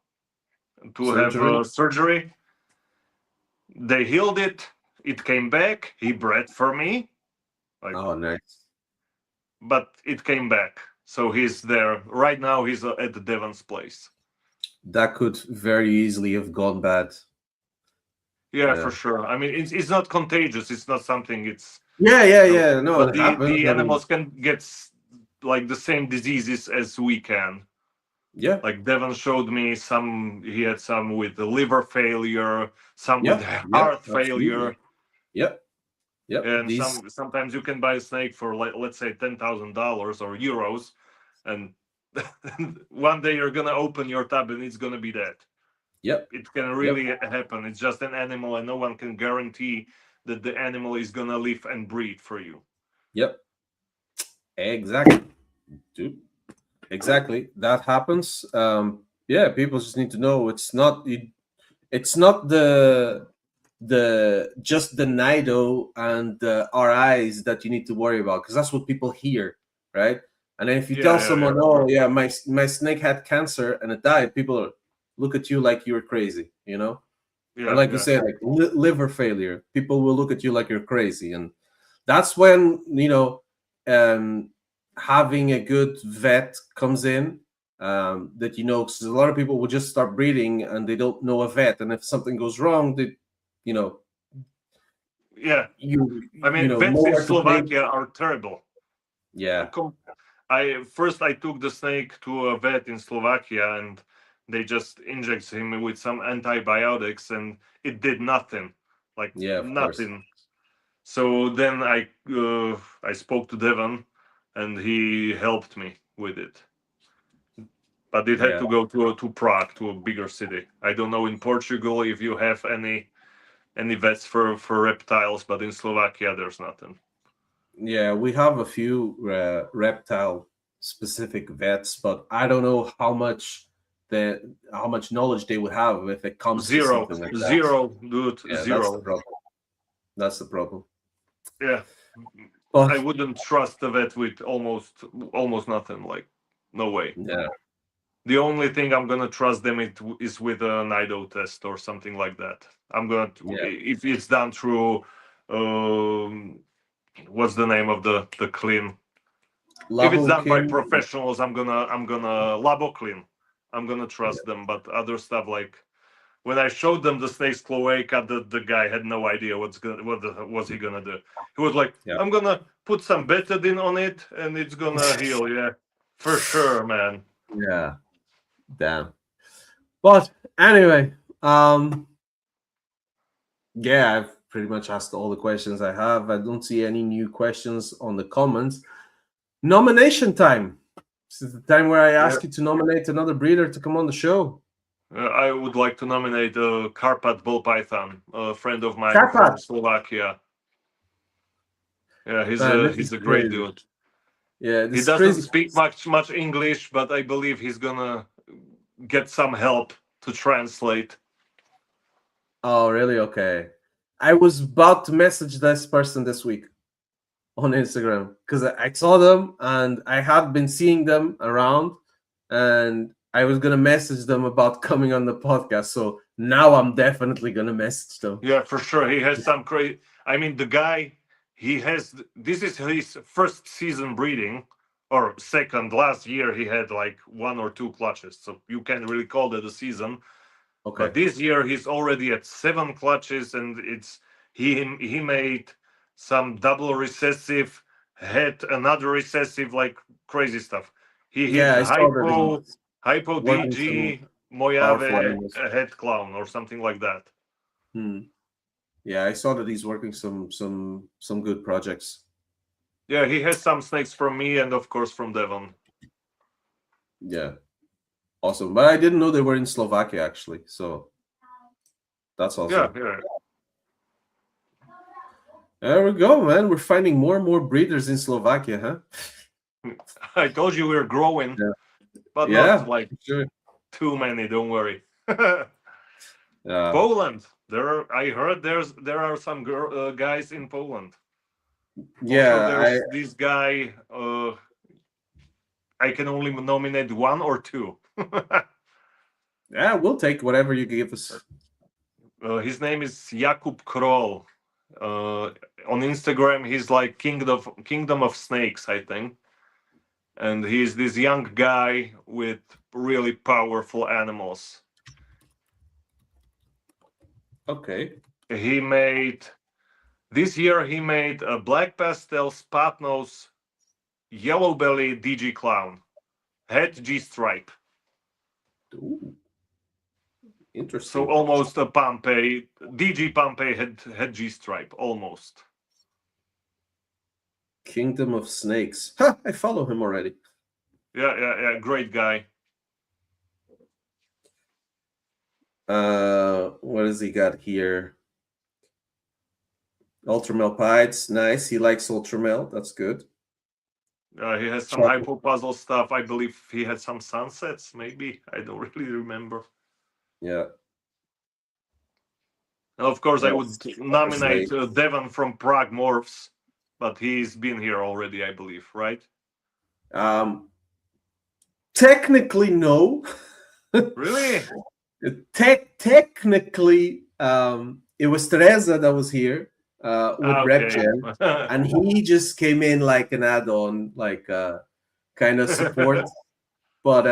surgery. surgery. They healed it. It came back. He bred for me, like, Oh, nice. but it came back. So he's there right now. He's at the Devon's place. That could very easily have gone bad. Yeah, for Yeah. sure. I mean, it's not contagious. It's not something. Yeah. No, But it happens. the I mean, animals can get like the same diseases as we can. yeah, Like Devon showed me some. He had some with the liver failure, some with yeah, heart absolutely. failure, Yep, yep. and These, sometimes you can buy a snake for like let's say $10,000 or euros, and one day you're gonna open your tub and it's gonna be dead. yep, It can yep, really happen. It's just an animal, and no one can guarantee that the animal is gonna live and breed for you. yep. Exactly, dude. Exactly. That happens. Yeah, people just need to know it's not the just the Nido and the RIs that you need to worry about, because that's what people hear, right? And then if you tell Yeah, someone, of "Oh course. yeah, my snake had cancer and it died," people look at you like you're crazy, you know. And like you Yeah. said, like liver failure, people will look at you like you're crazy, and that's when um, having a good vet comes in. That because a lot of people will just start breeding and they don't know a vet, and if something goes wrong, they, you know, Yeah. I you mean, know vets in nowhere to play. Slovakia are terrible. Yeah, I took the snake to a vet in Slovakia and they just inject him with some antibiotics and it did nothing, like yeah, of course. nothing. So then I spoke to Devon and he helped me with it. But it had Yeah. to go to Prague, to a bigger city. I don't know in Portugal if you have any vets for reptiles, but in Slovakia there's nothing. Yeah, we have a few reptile specific vets, but I don't know how much knowledge they would have if it comes to Zero, something like that. zero, dude, Yeah, that's the zero. problem. That's the problem. Yeah, I But wouldn't trust the vet with almost nothing. Like, no way. yeah, The only thing I'm gonna trust them is with an IDO test or something like that. I'm gonna yeah, if it's done through what's the name of the clean? If it's done by Lahokin. professionals, I'm gonna labo clean. I'm gonna Yeah. trust them. But other stuff like when I showed them the snake's cloaca, the guy had no idea was he gonna do. He was like, Yeah. "I'm gonna put some betadine on it, and it's gonna heal." Yeah, for sure, man. Yeah. Damn. But anyway, yeah, I've pretty much asked all the questions I have. I don't see any new questions on the comments. Nomination time. This is the time where I Yeah. ask you to nominate another breeder to come on the show. I would like to nominate Carpat Bull Python, a friend of mine from Karpat. Slovakia. Yeah, Man, this he's is a great crazy. dude. Yeah, He this is doesn't crazy. speak much English, but I believe he's gonna get some help to translate. Oh, really? Okay. I was about to message this person this week on Instagram because I saw them and I had been seeing them around, and I was gonna message them about coming on the podcast. So now I'm definitely gonna message them. Yeah, for sure. He has some crazy. I mean, the guy, he has. This is his first season breeding, or second. Last year he had like one or two clutches, so you can't really call that a season. Okay. But this year he's already at 7 clutches, and he made some double recessive, had another recessive, like crazy stuff. He hit Yeah, I saw that hypo he's working some DG powerful Mojave animals. head clown or something like that. Hmm. Yeah, I saw that he's working some good projects. Yeah, he has some snakes from me and of course from Devon. Yeah, awesome. But I didn't know they were in Slovakia actually. So that's Yeah, awesome. yeah. There we go, man. We're finding more and more breeders in Slovakia, huh? I told you we're growing, Yeah, but not yeah, like sure. too many. Don't worry. Yeah, Poland. I heard there are some guys in Poland. Also, yeah. there's this guy. I can only nominate one or two. Yeah, we'll take whatever you give us. His name is Jakub Kroll. On Instagram, he's like Kingdom of Snakes, I think. And he's this young guy with really powerful animals. Okay. He made this year. He made a black pastel spot nose, yellow belly DG clown, head G stripe. Ooh, So interesting. almost a Pompey DG Pompey head G stripe almost. Kingdom of Snakes. Huh, I follow him already. Yeah. Great guy. What has he got here? Ultramel Pides. Nice. He likes Ultramel. That's good. He has some Chocolate. hypo puzzle stuff. I believe he had some sunsets. Maybe I don't really remember. Yeah. And of course, I would That's nominate Snake. Devon from Prague Morphs, but he's been here already, I believe, right? Technically, no. Really? Technically, it was Teresa that was here with Okay. RepGen, and he just came in like an add-on, like kind of support. But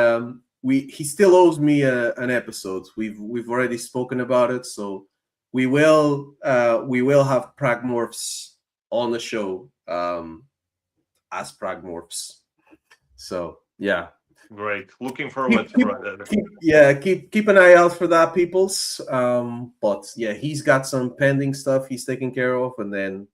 he still owes me an episode. We've already spoken about it, so we will have Pragmorphs on the show as Pragmorphs. So yeah. Great. Looking forward to that. Keep an eye out for that, peoples. But yeah, he's got some pending stuff he's taking care of, and then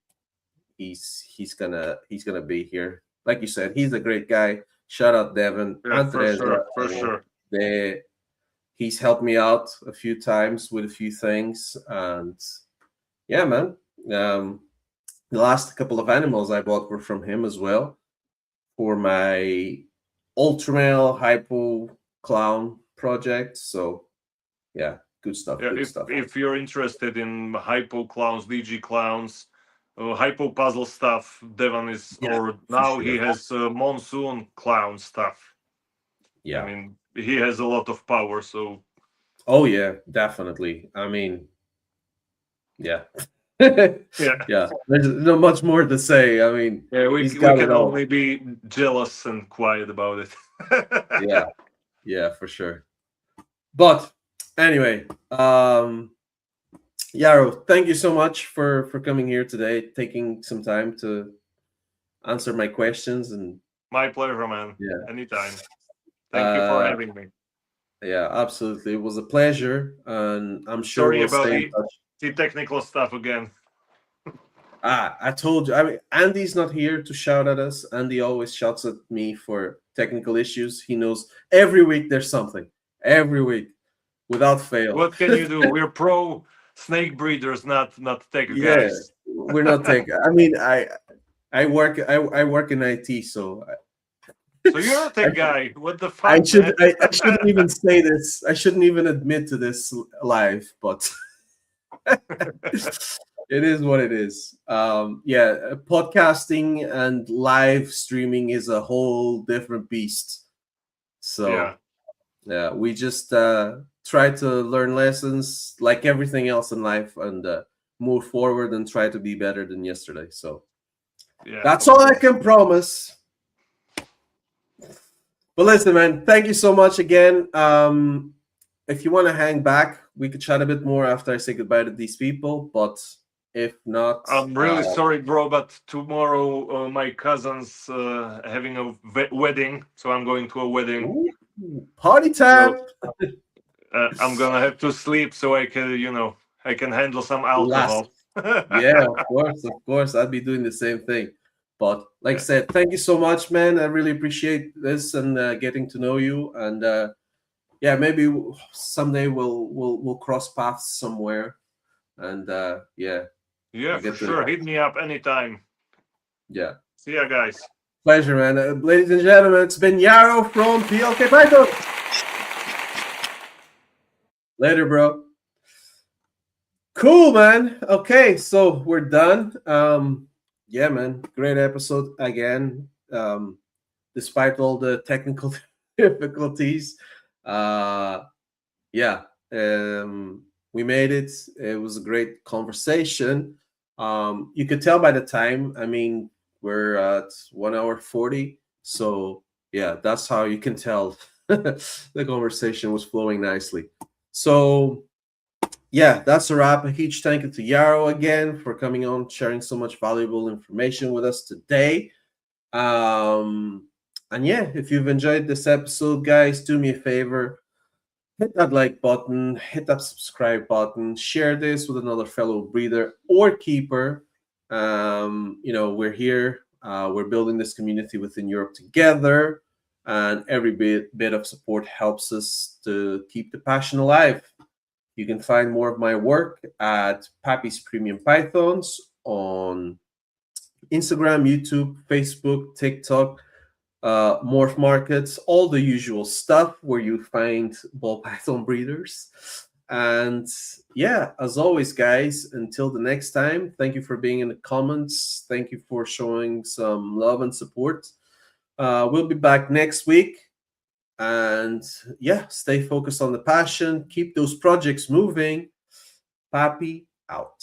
he's gonna be here. like you said, he's a great guy. Shout out Devin, Yeah, for Andresa. sure, for sure. They He's helped me out a few times with a few things, and yeah, man. Um, the last couple of animals I bought were from him as well for my ultramale hypo clown project. So yeah, good stuff. Yeah, Good stuff. if you're interested in hypo clowns, DG clowns, hypo puzzle stuff, Devon is, Yeah, or for now he sure. has monsoon clown stuff. I Yeah. mean, he has a lot of power, so Oh yeah, definitely. I mean, yeah. Yeah. yeah, There's not much more to say. I mean, yeah, he's we got it can all. only be jealous and quiet about it. Yeah, yeah, for sure. But anyway, Jaro, thank you so much for coming here today, taking some time to answer my questions, and My pleasure, man. yeah, Anytime. Thank you for uh, having me. yeah, absolutely, it was a pleasure, and I'm sure Sorry we'll about stay in touch. the technical stuff again. I told you. I mean, Andy's not here to shout at us. Andy always shouts at me for technical issues. He knows every week there's something. Every week, without fail. What can you do? We're pro snake breeders, not tech Yeah, guys. we're not taking. I mean, I work in IT, so So you're a I, tech guy. What the fuck, man? I shouldn't even say this. I shouldn't even admit to this live, but it is what it is. Yeah, podcasting and live streaming is a whole different beast. Yeah, So yeah, we just try to learn lessons like everything else in life, and move forward and try to be better than yesterday. So yeah. that's Of all I course. can promise. But listen, man, thank you so much again. If you want to hang back, we could chat a bit more after I say goodbye to these people. But if not, I'm really sorry, bro, but tomorrow my cousin's having a wedding, so I'm going to a wedding. ooh, party So time. I'm gonna have to sleep so I can, I can handle some Last, alcohol. yeah, of course, I'd be doing the same thing. But like I Yeah, said, thank you so much, man. I really appreciate this and getting to know you. And yeah, maybe someday we'll cross paths somewhere. And yeah, yeah, we'll for get to sure. Hit me up anytime. yeah. See ya, guys. Pleasure, man. Ladies and gentlemen, it's been Jaro from PLK Pythons. Later, bro. Cool, man. Okay, so we're done. Yeah, man. Great episode again. Despite all the technical difficulties. Uh yeah. We made it. It was a great conversation. You could tell by the time. I mean, we're at 1 hour 40. So yeah, that's how you can tell the conversation was flowing nicely. So yeah, that's a wrap. A huge thank you to Jaro again for coming on, sharing so much valuable information with us today. And yeah, if you've enjoyed this episode, guys, do me a favor, hit that like button, hit that subscribe button, share this with another fellow breeder or keeper. We're here, we're building this community within Europe together, and every bit of support helps us to keep the passion alive. You can find more of my work at Pappy's Premium Pythons on Instagram, YouTube, Facebook, TikTok, morph markets, all the usual stuff where you find ball python breeders. And yeah, as always, guys, until the next time, thank you for being in the comments. Thank you for showing some love and support. We'll be back next week. And yeah, stay focused on the passion, keep those projects moving. Pappy out.